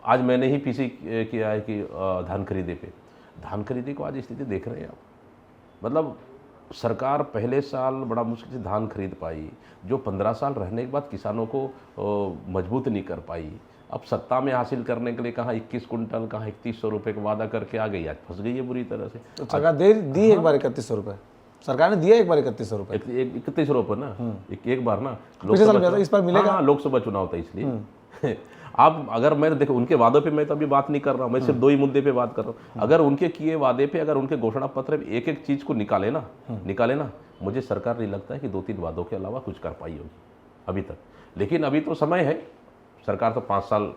आज मैंने ही पीसी किया है कि धान खरीदे पे, धान खरीदी को आज स्थिति देख रहे हैं आप। मतलब सरकार पहले साल बड़ा मुश्किल से धान खरीद पाई, जो 15 साल रहने के बाद किसानों को मजबूत नहीं कर पाई। अब सत्ता में हासिल करने के लिए कहाँ 21 कुंटल, कहाँ 3100 रुपये का वादा करके आ गई, आज फंस गई है बुरी तरह से। तो सरकार दी एक बार 3100 रुपये, सरकार ने दिया एक बार 3100 रुपये, 31 रुपये ना, एक बार ना। पिछले साल दिया था, इस बार मिलेगा। हाँ, लोकसभा चुनाव था इसलिए। आप अगर मैं देखो उनके वादों पे मैं तो अभी बात नहीं कर रहा हूँ, मैं सिर्फ 2 ही मुद्दे पे बात कर रहा हूँ। अगर उनके किए वादे पे, अगर उनके घोषणा पत्र पे एक एक चीज़ को निकाले ना, मुझे सरकार नहीं लगता है कि 2-3 वादों के अलावा कुछ कर पाई होगी अभी तक। लेकिन अभी तो समय है, सरकार तो 5 साल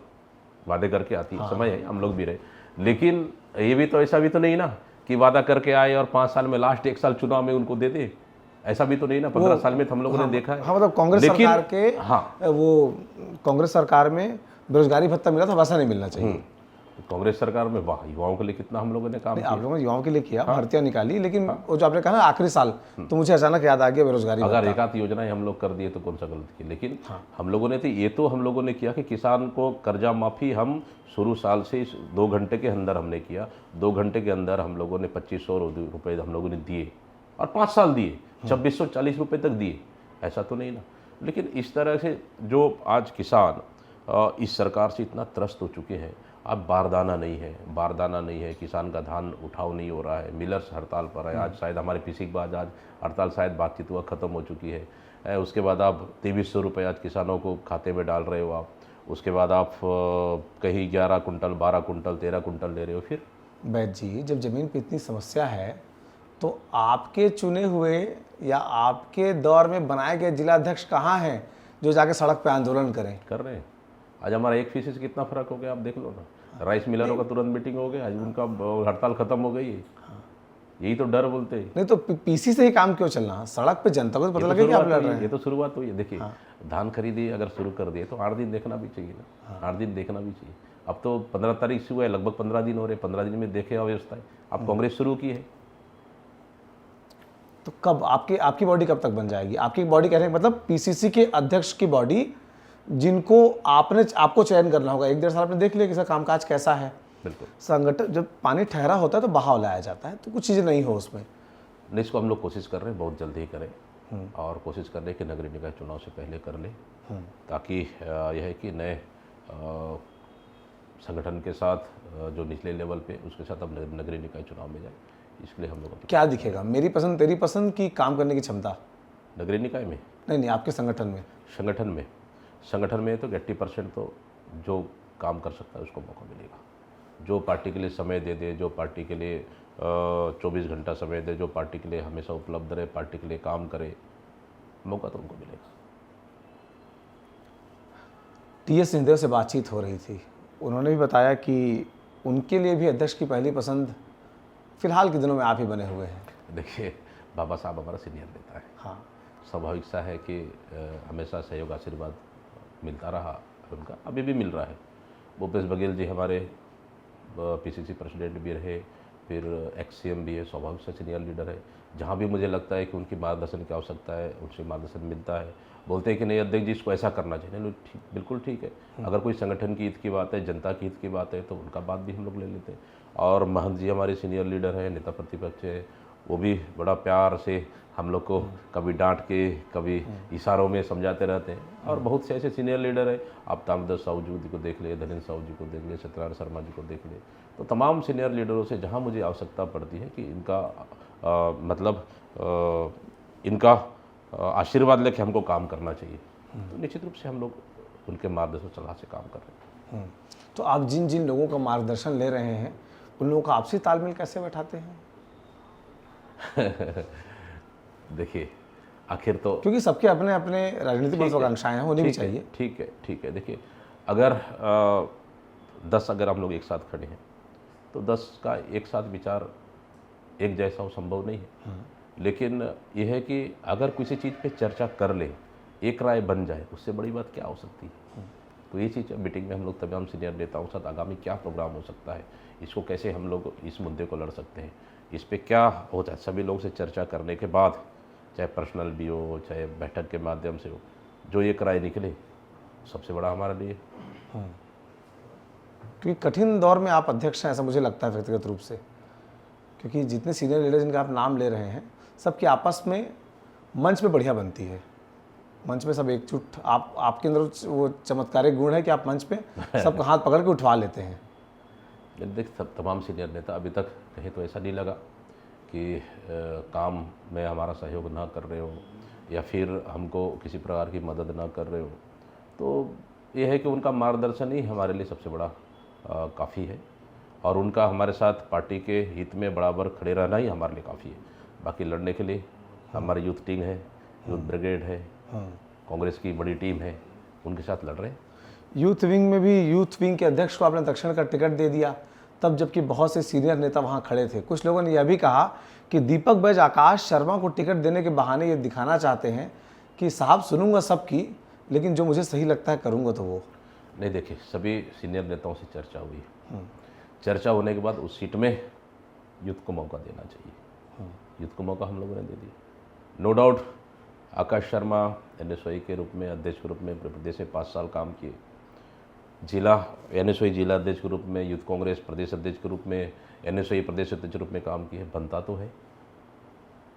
वादे करके आती है, समय है, हम लोग भी रहे। लेकिन ये भी तो ऐसा भी तो नहीं ना कि वादा करके आए और 5 साल में लास्ट 1 साल चुनाव में उनको दे दे, ऐसा भी तो नहीं ना। 15 साल में तो हम लोगों ने देखा है। हाँ, मतलब कांग्रेस सरकार के वो कांग्रेस सरकार में बेरोजगारी भत्ता मिला था, वैसा नहीं मिलना चाहिए। कांग्रेस सरकार में वाह, युवाओं के लिए कितना हम लोगों ने काम किया। आप लोगों ने युवाओं के लिए किया, भर्तियां निकाली, लेकिन वो जो आपने कहा ना आखिरी साल, तो मुझे अचानक याद आ गया बेरोजगारी। अगर एक आध योजनाएं हम लोग कर दिए तो कौन सा गलत किया। लेकिन हम लोगों ने तो ये तो हम लोगों ने किया कि किसान को कर्जा माफी हम शुरू साल से 2 घंटे के अंदर हमने किया। 2 घंटे के अंदर हम लोगों ने 2500 रुपये हम लोगों ने दिए और 5 साल दिए, 2640 रुपये तक दिए, ऐसा तो नहीं ना। लेकिन इस तरह से जो आज किसान इस सरकार से इतना त्रस्त हो चुके हैं। अब बारदाना नहीं है, किसान का धान उठाव नहीं हो रहा है, मिलर्स हड़ताल पर है। आज शायद हमारे पीसी के बाद आज हड़ताल शायद बातचीत हुआ ख़त्म हो चुकी है। उसके बाद आप 2300 रुपये आज किसानों को खाते में डाल रहे हो आप। उसके बाद आप कहीं 11 कुंटल, 12 कुंटल, 13 कुंटल ले रहे हो। फिर वैद्य जी, जब ज़मीन पर इतनी समस्या है तो आपके चुने हुए या आपके दौर में बनाए गए जिलाध्यक्ष कहाँ हैं जो जाके सड़क पे आंदोलन कर रहे हैं? आज हमारा 1% से कितना फर्क हो गया, आप देख लो ना। राइस मिलरों का तुरंत मीटिंग हो गया, आज उनका हड़ताल खत्म हो गई है। यही तो डर बोलते हैं। नहीं तो पीसी से ही काम क्यों चलना, सड़क पे जनता को तो पता लगे कि आप लड़ रहे हैं। ये तो शुरुआत हुई है। देखिए, धान खरीदी अगर शुरू कर दिए तो 8 दिन देखना भी चाहिए ना, 8 दिन देखना भी चाहिए। अब तो 15 तारीख से हुआ है, लगभग 15 दिन हो रहे। 15 दिन में देखे अव्यवस्था है। अब कांग्रेस शुरू की है, तो कब आपकी बॉडी कब तक बन जाएगी? आपकी बॉडी कहने का मतलब पीसीसी के अध्यक्ष की बॉडी, जिनको आपको चयन करना होगा। 1-1.5 साल आपने देख लिया कि इसका कामकाज कैसा है। बिल्कुल। संगठन जब पानी ठहरा होता है तो बहाव लाया जाता है, तो कुछ चीज़ें नहीं हो उसमें। नहीं, इसको हम लोग कोशिश कर रहे हैं, बहुत जल्दी ही करें। और कोशिश कर रहे हैं कि नगरीय निकाय चुनाव से पहले कर लें, ताकि यह है कि नए संगठन के साथ जो निचले लेवल पे, उसके साथ अब नगरीय निकाय चुनाव में जाए। इसलिए हम लोग क्या दिखेगा, मेरी पसंद तेरी पसंद की काम करने की क्षमता नगरीय निकाय में? नहीं, आपके संगठन में तो 80% तो जो काम कर सकता है उसको मौका मिलेगा। जो पार्टी के लिए समय दे दे, जो पार्टी के लिए 24 घंटा समय दे, जो पार्टी के लिए हमेशा उपलब्ध रहे, पार्टी के लिए काम करे, मौका तो उनको मिलेगा। टीएस सिंहदेव से बातचीत हो रही थी, उन्होंने भी बताया कि उनके लिए भी अध्यक्ष की पहली पसंद फिलहाल के दिनों में आप ही बने हुए हैं। देखिए, बाबा साहब हमारा सीनियर नेता है। हाँ, स्वाभाविक सा है कि हमेशा सहयोग आशीर्वाद मिलता रहा, उनका अभी भी मिल रहा है। भूपेश बघेल जी हमारे पीसीसी प्रेसिडेंट भी रहे, फिर एक्स-सीएम भी है, स्वाभाविक से सीनियर लीडर है। जहाँ भी मुझे लगता है कि उनकी मार्गदर्शन की आवश्यकता है, उनसे मार्गदर्शन मिलता है। बोलते हैं कि नहीं अध्यक्ष जी इसको ऐसा करना चाहिए, नहीं ठीक, बिल्कुल ठीक है। अगर कोई संगठन की हित की बात है, जनता की हित की बात है, तो उनका बात भी हम लोग ले लेते हैं। और महंत जी हमारे सीनियर लीडर हैं, नेता प्रतिपक्ष है, वो भी बड़ा प्यार से हम लोग को कभी डांट के, कभी इशारों में समझाते रहते हैं। और बहुत से ऐसे सीनियर लीडर हैं, आप तामदर साहू जी को देख ले, धनेन्द्र साहू जी को देख ले, सत्यनारायण शर्मा जी को देख ले, तो तमाम सीनियर लीडरों से जहाँ मुझे आवश्यकता पड़ती है कि इनका आशीर्वाद लेके हमको काम करना चाहिए, तो निश्चित रूप से हम लोग उनके मार्गदर्शन सलाह से काम कर रहे हैं। तो आप जिन जिन लोगों का मार्गदर्शन ले रहे हैं, उन लोगों का आपसी तालमेल कैसे बैठाते हैं? देखिए, आखिर तो क्योंकि सबके अपने अपने राजनीतिक महत्वाकांक्षाएं हैं, होनी भी चाहिए। ठीक है। देखिए, अगर 10 अगर हम लोग एक साथ खड़े हैं तो 10 का एक साथ विचार एक जैसा हो संभव नहीं है। लेकिन यह है कि अगर किसी चीज़ पे चर्चा कर ले, एक राय बन जाए, उससे बड़ी बात क्या हो सकती है। तो ये चीज़ मीटिंग में हम लोग तमाम सीनियर नेताओं के साथ आगामी क्या प्रोग्राम हो सकता है, इसको कैसे हम लोग इस मुद्दे को लड़ सकते हैं, इस पे क्या होता है, सभी लोगों से चर्चा करने के बाद, चाहे पर्सनल भी हो, चाहे बैठक के माध्यम से हो, जो एक राय निकले सबसे बड़ा हमारे लिए। क्योंकि कठिन दौर में आप अध्यक्ष हैं, ऐसा मुझे लगता है व्यक्तिगत रूप से, क्योंकि जितने सीनियर लीडर जिनका आप नाम ले रहे हैं, सबकी आपस में मंच पे बढ़िया बनती है। मंच पे सब एकजुट, आपके अंदर वो चमत्कारिक गुण है कि आप मंच पे सबका हाथ पकड़ के उठवा लेते हैं। देख, सब तमाम सीनियर नेता अभी तक कहीं तो ऐसा नहीं लगा कि काम में हमारा सहयोग ना कर रहे हो या फिर हमको किसी प्रकार की मदद ना कर रहे हो। तो ये है कि उनका मार्गदर्शन ही हमारे लिए सबसे बड़ा काफ़ी है, और उनका हमारे साथ पार्टी के हित में बराबर खड़े रहना ही हमारे लिए काफ़ी है। बाकी लड़ने के लिए हमारी यूथ टीम है, यूथ ब्रिगेड है, कांग्रेस की बड़ी टीम है, उनके साथ लड़ रहे हैं। यूथ विंग में भी यूथ विंग के अध्यक्ष को आपने तक्षण का टिकट दे दिया, तब जबकि बहुत से सीनियर नेता वहां खड़े थे। कुछ लोगों ने यह भी कहा कि दीपक बैज आकाश शर्मा को टिकट देने के बहाने ये दिखाना चाहते हैं कि साहब सुनूंगा सबकी, लेकिन जो मुझे सही लगता है करूंगा। तो वो नहीं, देखिए, सभी सीनियर नेताओं से चर्चा हुई है। चर्चा होने के बाद उस सीट में यूथ को मौका देना चाहिए। यूथ को मौका हम लोगों ने दे दिया। नो डाउट आकाश शर्मा NSY के रूप में, अध्यक्ष के रूप में प्रदेश में 5 साल काम किए। जिला NSY जिला अध्यक्ष के रूप में, यूथ कांग्रेस प्रदेश अध्यक्ष के रूप में, NSY प्रदेश अध्यक्ष के रूप में काम किए। बनता तो है,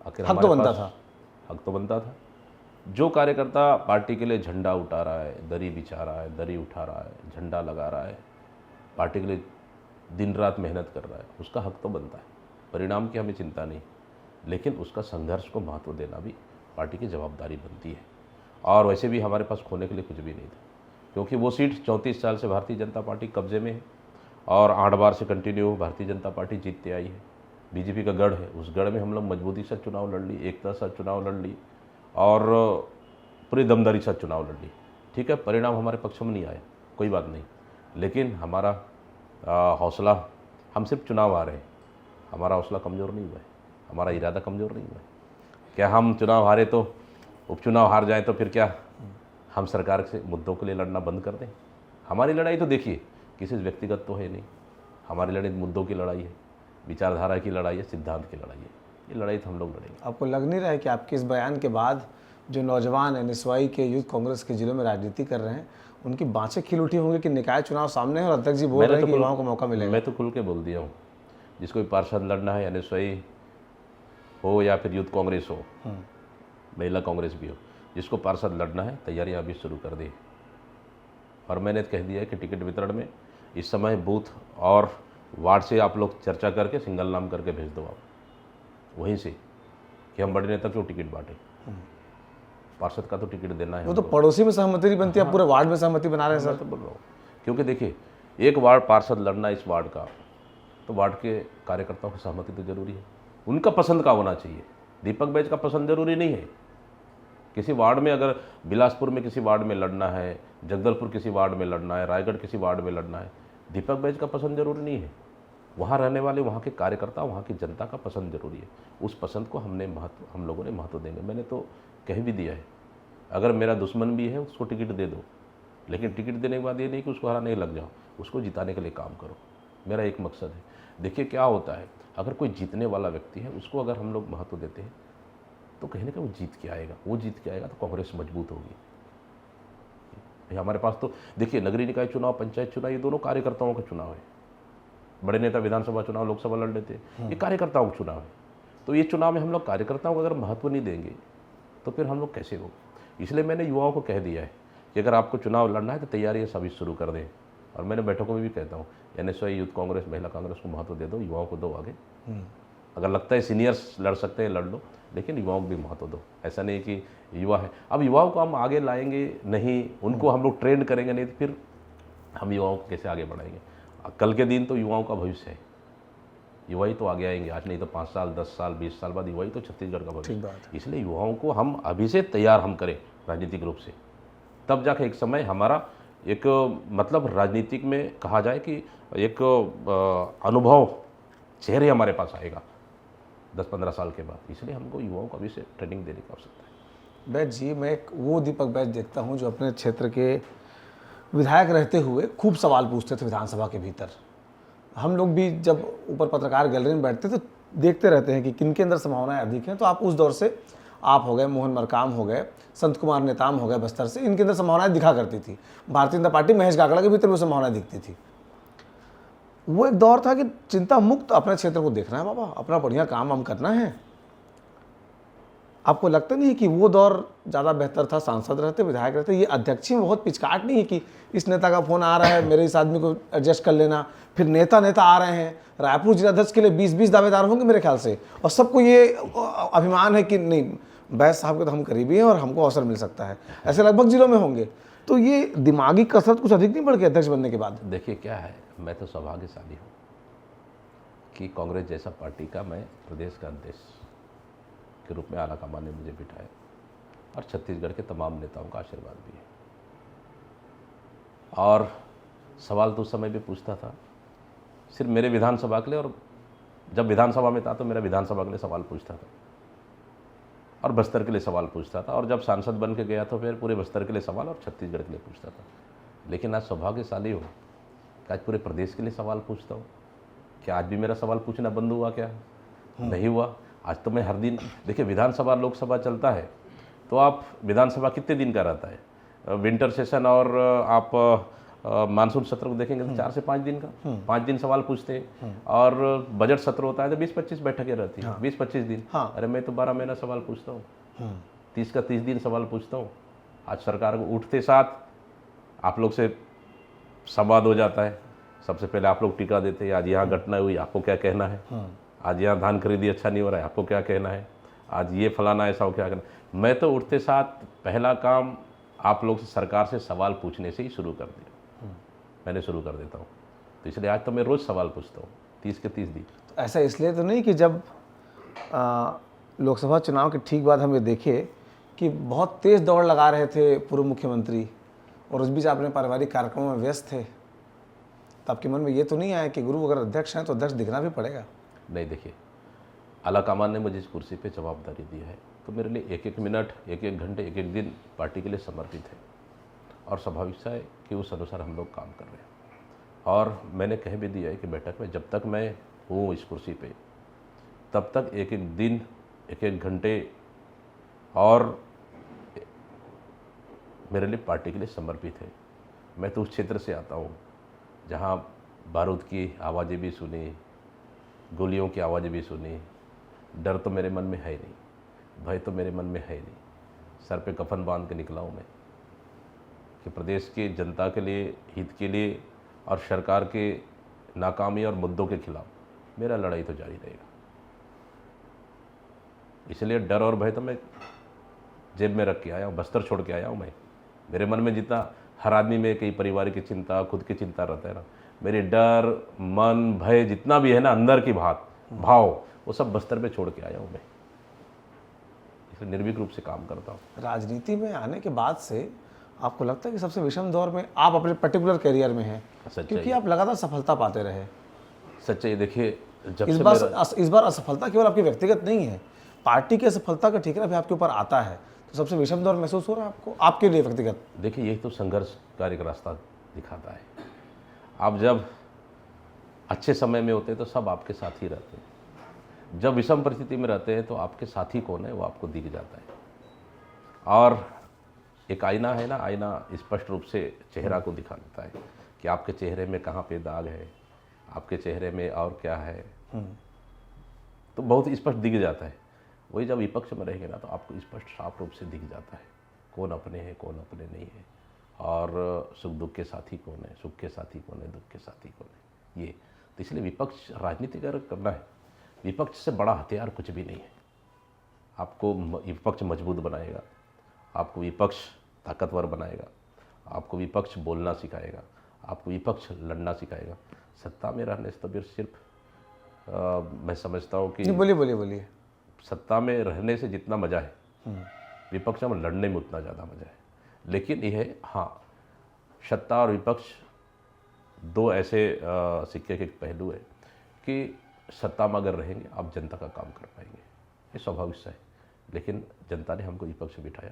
आखिर हक तो बनता था। हक तो बनता था। जो कार्यकर्ता पार्टी के लिए झंडा उठा रहा है, दरी बिछा रहा है, दरी उठा रहा है, झंडा लगा रहा है, पार्टी के लिए दिन रात मेहनत कर रहा है, उसका हक तो बनता है। परिणाम की हमें चिंता नहीं, लेकिन उसका संघर्ष को महत्व देना भी पार्टी की जवाबदारी बनती है। और वैसे भी हमारे पास खोने के लिए कुछ भी नहीं था, क्योंकि वो सीट 34 साल से भारतीय जनता पार्टी कब्जे में है और 8 बार से कंटिन्यू भारतीय जनता पार्टी जीतते आई है। बीजेपी का गढ़ है, उस गढ़ में हम लोग मजबूती से चुनाव लड़ ली, एकता से चुनाव लड़ ली और पूरी दमदारी से चुनाव लड़ ली। ठीक है, परिणाम हमारे पक्ष में नहीं आया, कोई बात नहीं, लेकिन हमारा हौसला, हम सिर्फ चुनाव आ रहे हैं, हमारा हौसला कमज़ोर नहीं हुआ है, हमारा इरादा कमज़ोर नहीं हुआ है। क्या हम चुनाव हारे तो उपचुनाव हार जाए तो फिर क्या हम सरकार से मुद्दों के लिए लड़ना बंद कर दें? हमारी लड़ाई तो देखिए किसी व्यक्तिगत तो है नहीं, हमारी लड़ाई मुद्दों की लड़ाई है, विचारधारा की लड़ाई है, सिद्धांत की लड़ाई है। ये लड़ाई तो हम लोग लड़ेंगे। आपको लग नहीं रहा है कि आपके इस बयान के बाद जो नौजवान NSY के यूथ कांग्रेस के जिलों में राजनीति कर रहे हैं, उनकी बाँछें खिल उठी होंगी कि निकाय चुनाव सामने है और अध्यक्ष जी बोल रहे हैं कि युवाओं को मौका मिलेगा? मैं तो खुल के बोल दिया हूँ, जिसको भी पार्षद लड़ना है, NSY हो या फिर यूथ कांग्रेस हो, महिला कांग्रेस भी हो, जिसको पार्षद लड़ना है तैयारियां अभी शुरू कर दी। और मैंने कह दिया है कि टिकट वितरण में इस समय बूथ और वार्ड से आप लोग चर्चा करके सिंगल नाम करके भेज दो आप वहीं से कि हम बड़े नेता क्यों टिकट बांटे, पार्षद का तो टिकट देना है। वो तो पड़ोसी में सहमति नहीं बनती, आप पूरे वार्ड में सहमति बना रहे हैं सर। तो बोल रहा हूँ, क्योंकि देखिए एक वार्ड पार्षद लड़ना इस वार्ड का, तो वार्ड के कार्यकर्ताओं की सहमति तो जरूरी है, उनका पसंद का होना चाहिए। दीपक बैज का पसंद जरूरी नहीं है। किसी वार्ड में अगर बिलासपुर में किसी वार्ड में लड़ना है, जगदलपुर किसी वार्ड में लड़ना है, रायगढ़ किसी वार्ड में लड़ना है, दीपक बैज का पसंद जरूरी नहीं है। वहाँ रहने वाले वहाँ के कार्यकर्ता, वहाँ की जनता का पसंद जरूरी है। उस पसंद को हम लोगों ने महत्व देंगे। मैंने तो कह भी दिया है, अगर मेरा दुश्मन भी है उसको टिकट दे दो, लेकिन टिकट देने के बाद ये नहीं कि उसको हराने लग जाओ, उसको जिताने के लिए काम करो। मेरा एक मकसद है। देखिए क्या होता है, अगर कोई जीतने वाला व्यक्ति है उसको अगर हम लोग महत्व देते हैं तो कहीं ना कहीं वो जीत के आएगा। वो जीत के आएगा तो कांग्रेस मजबूत होगी। हमारे पास तो देखिए नगरीय निकाय चुनाव, पंचायत चुनाव, ये दोनों कार्यकर्ताओं का चुनाव है। बड़े नेता विधानसभा चुनाव, लोकसभा लड़ लेते हैं, ये कार्यकर्ताओं का चुनाव है। तो ये चुनाव में हम लोग कार्यकर्ताओं को अगर महत्व नहीं देंगे तो फिर हम लोग कैसे हो। इसलिए मैंने युवाओं को कह दिया है कि अगर आपको चुनाव लड़ना है तो तैयारियां सभी शुरू कर दें। और मैंने बैठकों में भी कहता हूँ, NSY, यूथ कांग्रेस, महिला कांग्रेस को महत्व दे दो, युवाओं को दो आगे। अगर लगता है सीनियर्स लड़ सकते हैं लड़ लो, लेकिन युवाओं को भी महत्व दो। ऐसा नहीं कि युवा है, अब युवाओं को हम आगे लाएंगे नहीं, उनको हम लोग ट्रेंड करेंगे नहीं, तो फिर हम युवाओं को कैसे आगे बढ़ाएंगे। कल के दिन तो युवाओं का भविष्य है, युवा ही तो आगे आएंगे। आज नहीं तो 5 साल, 10 साल, 20 साल बाद युवा ही तो छत्तीसगढ़ का भविष्य है। इसलिए युवाओं को हम अभी से तैयार हम करें राजनीतिक रूप से, तब जाके एक समय हमारा एक मतलब राजनीतिक में कहा जाए कि एक अनुभव चेहरे हमारे पास आएगा 10-15 साल के बाद। इसलिए हमको युवाओं को अभी से ट्रेनिंग देने की आवश्यकता है। बैज जी, मैं एक वो दीपक बैज देखता हूँ जो अपने क्षेत्र के विधायक रहते हुए खूब सवाल पूछते थे विधानसभा के भीतर। हम लोग भी जब ऊपर पत्रकार गैलरी में बैठते तो देखते रहते हैं कि किनके अंदर संभावनाएं अधिक हैं। तो आप उस दौर से, आप हो गए, मोहन मरकाम हो गए, संत कुमार नेताम हो गए बस्तर से, इनके अंदर संभावनाएं दिखा करती थी। भारतीय जनता पार्टी महेश गागड़ा के भीतर वो संभावनाएं दिखती थी। वो एक दौर था कि चिंता मुक्त अपने क्षेत्र को देखना है बाबा, अपना बढ़िया काम हम करना है। आपको लगता नहीं है कि वो दौर ज़्यादा बेहतर था, सांसद रहते, विधायक रहते, ये अध्यक्षी में बहुत पिचकाट नहीं है कि इस नेता का फ़ोन आ रहा है, मेरे इस आदमी को एडजस्ट कर लेना, फिर नेता आ रहे हैं, रायपुर जिलाध्यक्ष के लिए 20-20 दावेदार होंगे मेरे ख्याल से, और सबको ये अभिमान है कि नहीं बैस साहब के तो हम करीबी हैं और हमको अवसर मिल सकता है, ऐसे लगभग जिलों में होंगे। तो ये दिमागी कसरत कुछ अधिक नहीं बढ़ गई अध्यक्ष बनने के बाद? देखिए क्या है, मैं तो सौभाग्यशाली हूँ कि कांग्रेस जैसा पार्टी का मैं प्रदेश का अध्यक्ष के रूप में आला कमान ने मुझे बिठाया, और छत्तीसगढ़ के तमाम नेताओं का आशीर्वाद भी है। और सवाल तो उस समय भी पूछता था सिर्फ मेरे विधानसभा के लिए, और जब विधानसभा में था तो मेरा विधानसभा के लिए सवाल पूछता था और बस्तर के लिए सवाल पूछता था, और जब सांसद बन के गया तो फिर पूरे बस्तर के लिए सवाल और छत्तीसगढ़ के लिए पूछता था। लेकिन आज सौभाग्यशाली हूँ कि आज पूरे प्रदेश के लिए सवाल पूछता हूँ। क्या आज भी मेरा सवाल पूछना बंद हुआ? क्या नहीं हुआ। आज तो मैं हर दिन, देखिए विधानसभा लोकसभा चलता है तो आप विधानसभा कितने दिन का रहता है, विंटर सेशन और आप मानसून सत्र को देखेंगे तो 4 से 5 दिन का, 5 दिन सवाल पूछते हैं, और बजट सत्र होता है तो 20-25 बैठकें रहती है, 20-25 दिन। अरे मैं तो 12 महीना सवाल पूछता हूँ, 30 का 30 दिन सवाल पूछता हूँ। आज सरकार को उठते साथ आप लोग से संवाद हो जाता है, सबसे पहले आप लोग टीका देते हैं, आज यहाँ घटना हुई, आपको क्या कहना है, आज यहाँ धान खरीदी अच्छा नहीं हो रहा है, आपको क्या कहना है, आज ये फलाना ऐसा हो, क्या करना। मैं तो उठते साथ पहला काम आप लोग से, सरकार से सवाल पूछने से ही शुरू कर दिया, मैंने शुरू कर देता हूँ। तो इसलिए आज तो मैं रोज़ सवाल पूछता हूँ, 30 के 30 दिन। तो ऐसा इसलिए तो नहीं कि जब लोकसभा चुनाव के ठीक बाद हम ये देखे कि बहुत तेज़ दौड़ लगा रहे थे पूर्व मुख्यमंत्री, और उस बीच आपने पारिवारिक कार्यक्रमों में व्यस्त थे, तो आपके मन में ये तो नहीं आया कि गुरु अगर अध्यक्ष हैं तो अध्यक्ष दिखना भी पड़ेगा? नहीं, देखिए आला कमान ने मुझे इस कुर्सी पे जवाबदारी दी है, तो मेरे लिए 1-1 मिनट, 1-1 घंटे, 1-1 दिन पार्टी के लिए समर्पित है, और स्वाभाविक सा है कि उस अनुसार हम लोग काम कर रहे हैं। और मैंने कह भी दिया है कि बैठक में जब तक मैं हूँ इस कुर्सी पे, तब तक 1-1 दिन, 1-1 घंटे और मेरे लिए पार्टी के लिए समर्पित है। मैं तो उस क्षेत्र से आता हूँ जहाँ बारूद की आवाज़ें भी सुनी, गोलियों की आवाज़ें भी सुनी। डर तो मेरे मन में है ही नहीं, भय तो मेरे मन में है ही नहीं। सर पे कफन बांध के निकला हूँ मैं कि प्रदेश की जनता के लिए, हित के लिए और सरकार के नाकामी और मुद्दों के खिलाफ मेरा लड़ाई तो जारी रहेगा। इसलिए डर और भय तो मैं जेब में रख के आया हूँ, बस्तर छोड़ के आया हूँ मैं। मेरे मन में जितना, हर आदमी में कई परिवार की चिंता, खुद की चिंता रहता है ना, मेरे डर, मन, भय जितना भी है ना अंदर की भाव, वो सब बस्तर पे छोड़ के आया हूँ मैं। इसलिए निर्भीक रूप से काम करता हूँ। राजनीति में आने के बाद से आपको लगता है कि सबसे विषम दौर में आप अपने पर्टिकुलर करियर में हैं, क्योंकि आप लगातार सफलता पाते रहे? सच्चाई देखिए, जब इस बार असफलता केवल आपकी व्यक्तिगत नहीं है, पार्टी की असफलता का ठिकाना भी आपके ऊपर आता है, तो सबसे विषम दौर महसूस हो रहा है आपको, आपके लिए व्यक्तिगत? देखिए, यही तो संघर्षकारी का रास्ता दिखाता है। आप जब अच्छे समय में होते हैं तो सब आपके साथ ही रहते हैं, जब विषम परिस्थिति में रहते हैं तो आपके साथी कौन है वो आपको दिख जाता है। और एक आईना है ना, आईना स्पष्ट रूप से चेहरा को दिखा देता है कि आपके चेहरे में कहाँ पे दाग है, आपके चेहरे में और क्या है, तो बहुत स्पष्ट दिख जाता है। वही जब विपक्ष में रहेंगे ना तो आपको स्पष्ट साफ रूप से दिख जाता है कौन अपने हैं, कौन अपने नहीं है, और सुख दुख के साथी कौन है, सुख के साथी कौन है, दुख के साथी कौन है। ये तो इसलिए विपक्ष, राजनीति अगर करना है, विपक्ष से बड़ा हथियार कुछ भी नहीं है। आपको विपक्ष मजबूत बनाएगा, आपको विपक्ष ताकतवर बनाएगा, आपको विपक्ष बोलना सिखाएगा, आपको विपक्ष लड़ना सिखाएगा। सत्ता में रहने से तो फिर सिर्फ मैं समझता हूँ कि बोलिए सत्ता में रहने से जितना मज़ा है विपक्ष में लड़ने में उतना ज़्यादा मज़ा है। लेकिन यह हाँ, सत्ता और विपक्ष दो ऐसे सिक्के के एक पहलू है कि सत्ता में अगर रहेंगे आप जनता का काम कर पाएंगे, ये स्वाभाविक सा है। लेकिन जनता ने हमको विपक्ष बिठाया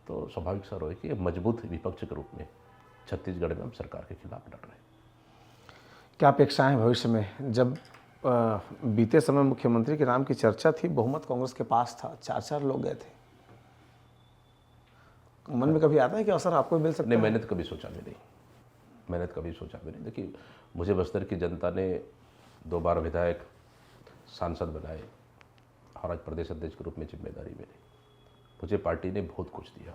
तो स्वाभाविक सा रहे कि मजबूत विपक्ष के रूप में छत्तीसगढ़ में हम सरकार के खिलाफ लड़ रहे हैं। क्या अपेक्षाएं भविष्य में? जब बीते समय मुख्यमंत्री के नाम की चर्चा थी, बहुमत कांग्रेस के पास था, 4-4 लोग गए थे, मन में कभी आता है कि अवसर आपको मिल सकता है? नहीं, मैंने तो कभी सोचा भी नहीं। देखिए, मुझे बस्तर की जनता ने 2 बार विधायक, सांसद बनाए और आज प्रदेश अध्यक्ष के रूप में जिम्मेदारी मिली। मुझे पार्टी ने बहुत कुछ दिया,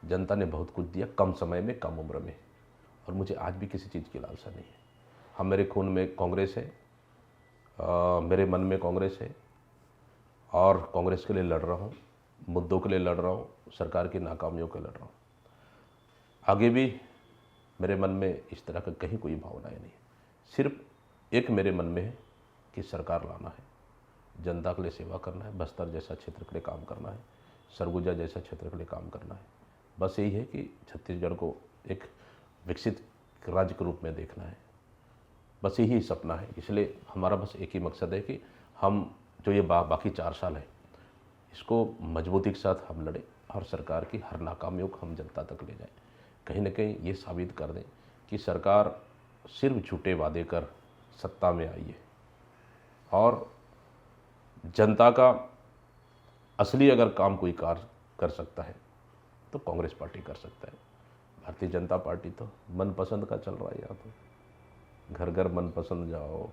जनता ने बहुत कुछ दिया, कम समय में, कम उम्र में, और मुझे आज भी किसी चीज़ की लालसा नहीं है। हम, मेरे खून में कांग्रेस है, मेरे मन में कांग्रेस है, और कांग्रेस के लिए लड़ रहा हूँ, मुद्दों के लिए लड़ रहा हूँ, सरकार की नाकामियों के लड़ रहा हूँ। आगे भी मेरे मन में इस तरह का कहीं कोई भावनाएं नहीं है। सिर्फ एक मेरे मन में है कि सरकार लाना है, जनता के लिए सेवा करना है, बस्तर जैसा क्षेत्र के लिए काम करना है, सरगुजा जैसा क्षेत्र के लिए काम करना है। बस यही है कि छत्तीसगढ़ को एक विकसित राज्य के रूप में देखना है, बस यही सपना है। इसलिए हमारा बस एक ही मकसद है कि हम जो ये बाकी 4 साल है, इसको मजबूती के साथ हम लड़ें और सरकार की हर नाकामियों को हम जनता तक ले जाएं। कहीं ना कहीं ये साबित कर दें कि सरकार सिर्फ झूठे वादे कर सत्ता में आई है, और जनता का असली अगर काम कोई कार्य कर सकता है तो कांग्रेस पार्टी कर सकता है। भारतीय जनता पार्टी तो मनपसंद का चल रहा है। यहाँ तो घर घर मनपसंद जाओ,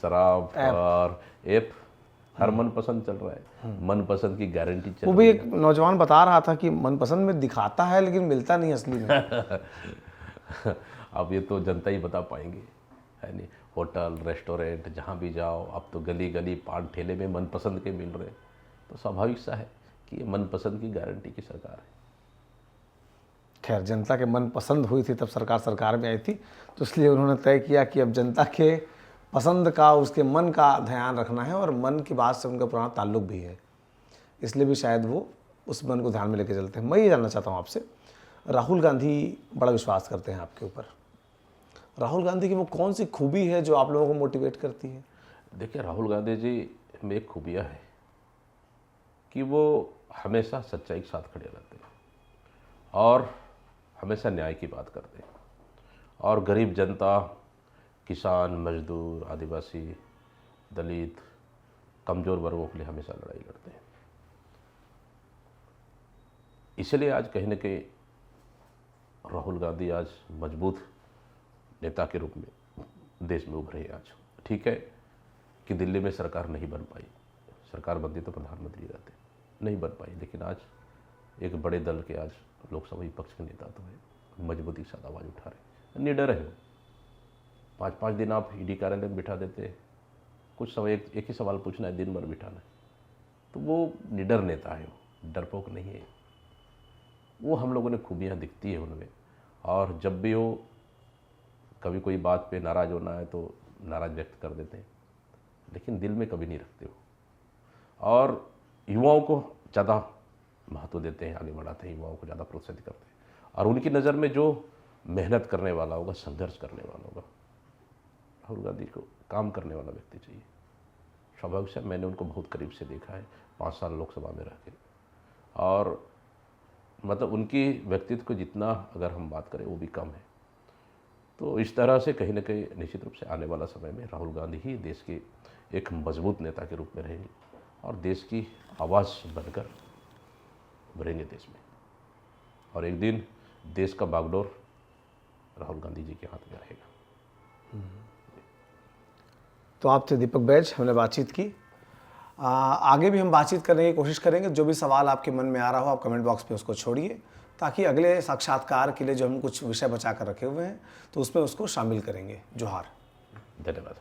शराब और ऐप हर मनपसंद चल रहा है, मनपसंद की गारंटी चल वो भी एक नौजवान बता रहा था कि मनपसंद में दिखाता है लेकिन मिलता नहीं असली में। अब ये तो जनता ही बता पाएंगे, है नहीं। होटल, रेस्टोरेंट जहाँ भी जाओ, अब तो गली गली पान ठेले में मनपसंद के मिल रहे, तो स्वाभाविक सा है कि ये मनपसंद की गारंटी की सरकार है। खैर, जनता के मन पसंद हुई थी तब सरकार में आई थी, तो इसलिए उन्होंने तय किया कि अब जनता के पसंद का, उसके मन का ध्यान रखना है, और मन की बात से उनका पुराना ताल्लुक भी है, इसलिए भी शायद वो उस मन को ध्यान में लेके चलते हैं। मैं ये जानना चाहता हूँ आपसे, राहुल गांधी बड़ा विश्वास करते हैं आपके ऊपर, राहुल गांधी की वो कौन सी खूबी है जो आप लोगों को मोटिवेट करती है? देखिए, राहुल गांधी जी में एक खूबियाँ है कि वो हमेशा सच्चाई के साथ खड़े रहते हैं और हमेशा न्याय की बात करते हैं, और गरीब जनता, किसान, मजदूर, आदिवासी, दलित, कमज़ोर वर्गों के लिए हमेशा लड़ाई लड़ते हैं। इसलिए आज कहीं न कहीं राहुल गांधी आज मजबूत नेता के रूप में देश में उभरे हैं। आज ठीक है कि दिल्ली में सरकार नहीं बन पाई, सरकार बनती तो प्रधानमंत्री रहते, नहीं बन पाई, लेकिन आज एक बड़े दल के आज लोकसभा विपक्ष के नेता तो है, मजबूती के साथ आवाज़ उठा रहे, निडर है। 5-5 दिन आप ईडी कार्यालय में बिठा देते, कुछ समय एक ही सवाल पूछना है, दिन भर बिठाना है, तो वो निडर नेता है, वो डरपोक नहीं है। वो हम लोगों ने खूबियाँ दिखती है उनमें, और जब भी वो कभी कोई बात पे नाराज़ होना है तो नाराज़ व्यक्त कर देते हैं, लेकिन दिल में कभी नहीं रखते हो, और युवाओं को ज़्यादा महत्व देते हैं, आगे बढ़ाते हैं, युवाओं को ज़्यादा प्रोत्साहित करते हैं, और उनकी नज़र में जो मेहनत करने वाला होगा, संघर्ष करने वाला होगा, राहुल गांधी को काम करने वाला व्यक्ति चाहिए। स्वाभाविक से मैंने उनको बहुत करीब से देखा है, 5 साल लोकसभा में रह के, और मतलब उनकी व्यक्तित्व को जितना अगर हम बात करें वो भी कम है। तो इस तरह से कहीं ना कहीं निश्चित रूप से आने वाला समय में राहुल गांधी ही देश के एक मजबूत नेता के रूप में रहेंगे, और देश की आवाज़ बनकर उभरेंगे देश में, और एक दिन देश का बागडोर राहुल गांधी जी के हाथ में रहेगा। तो आपसे दीपक बैज, हमने बातचीत की, आगे भी हम बातचीत करने की कोशिश करेंगे। जो भी सवाल आपके मन में आ रहा हो आप कमेंट बॉक्स पे उसको छोड़िए, ताकि अगले साक्षात्कार के लिए जो हम कुछ विषय बचा कर रखे हुए हैं तो उसमें उसको शामिल करेंगे। जोहार, धन्यवाद।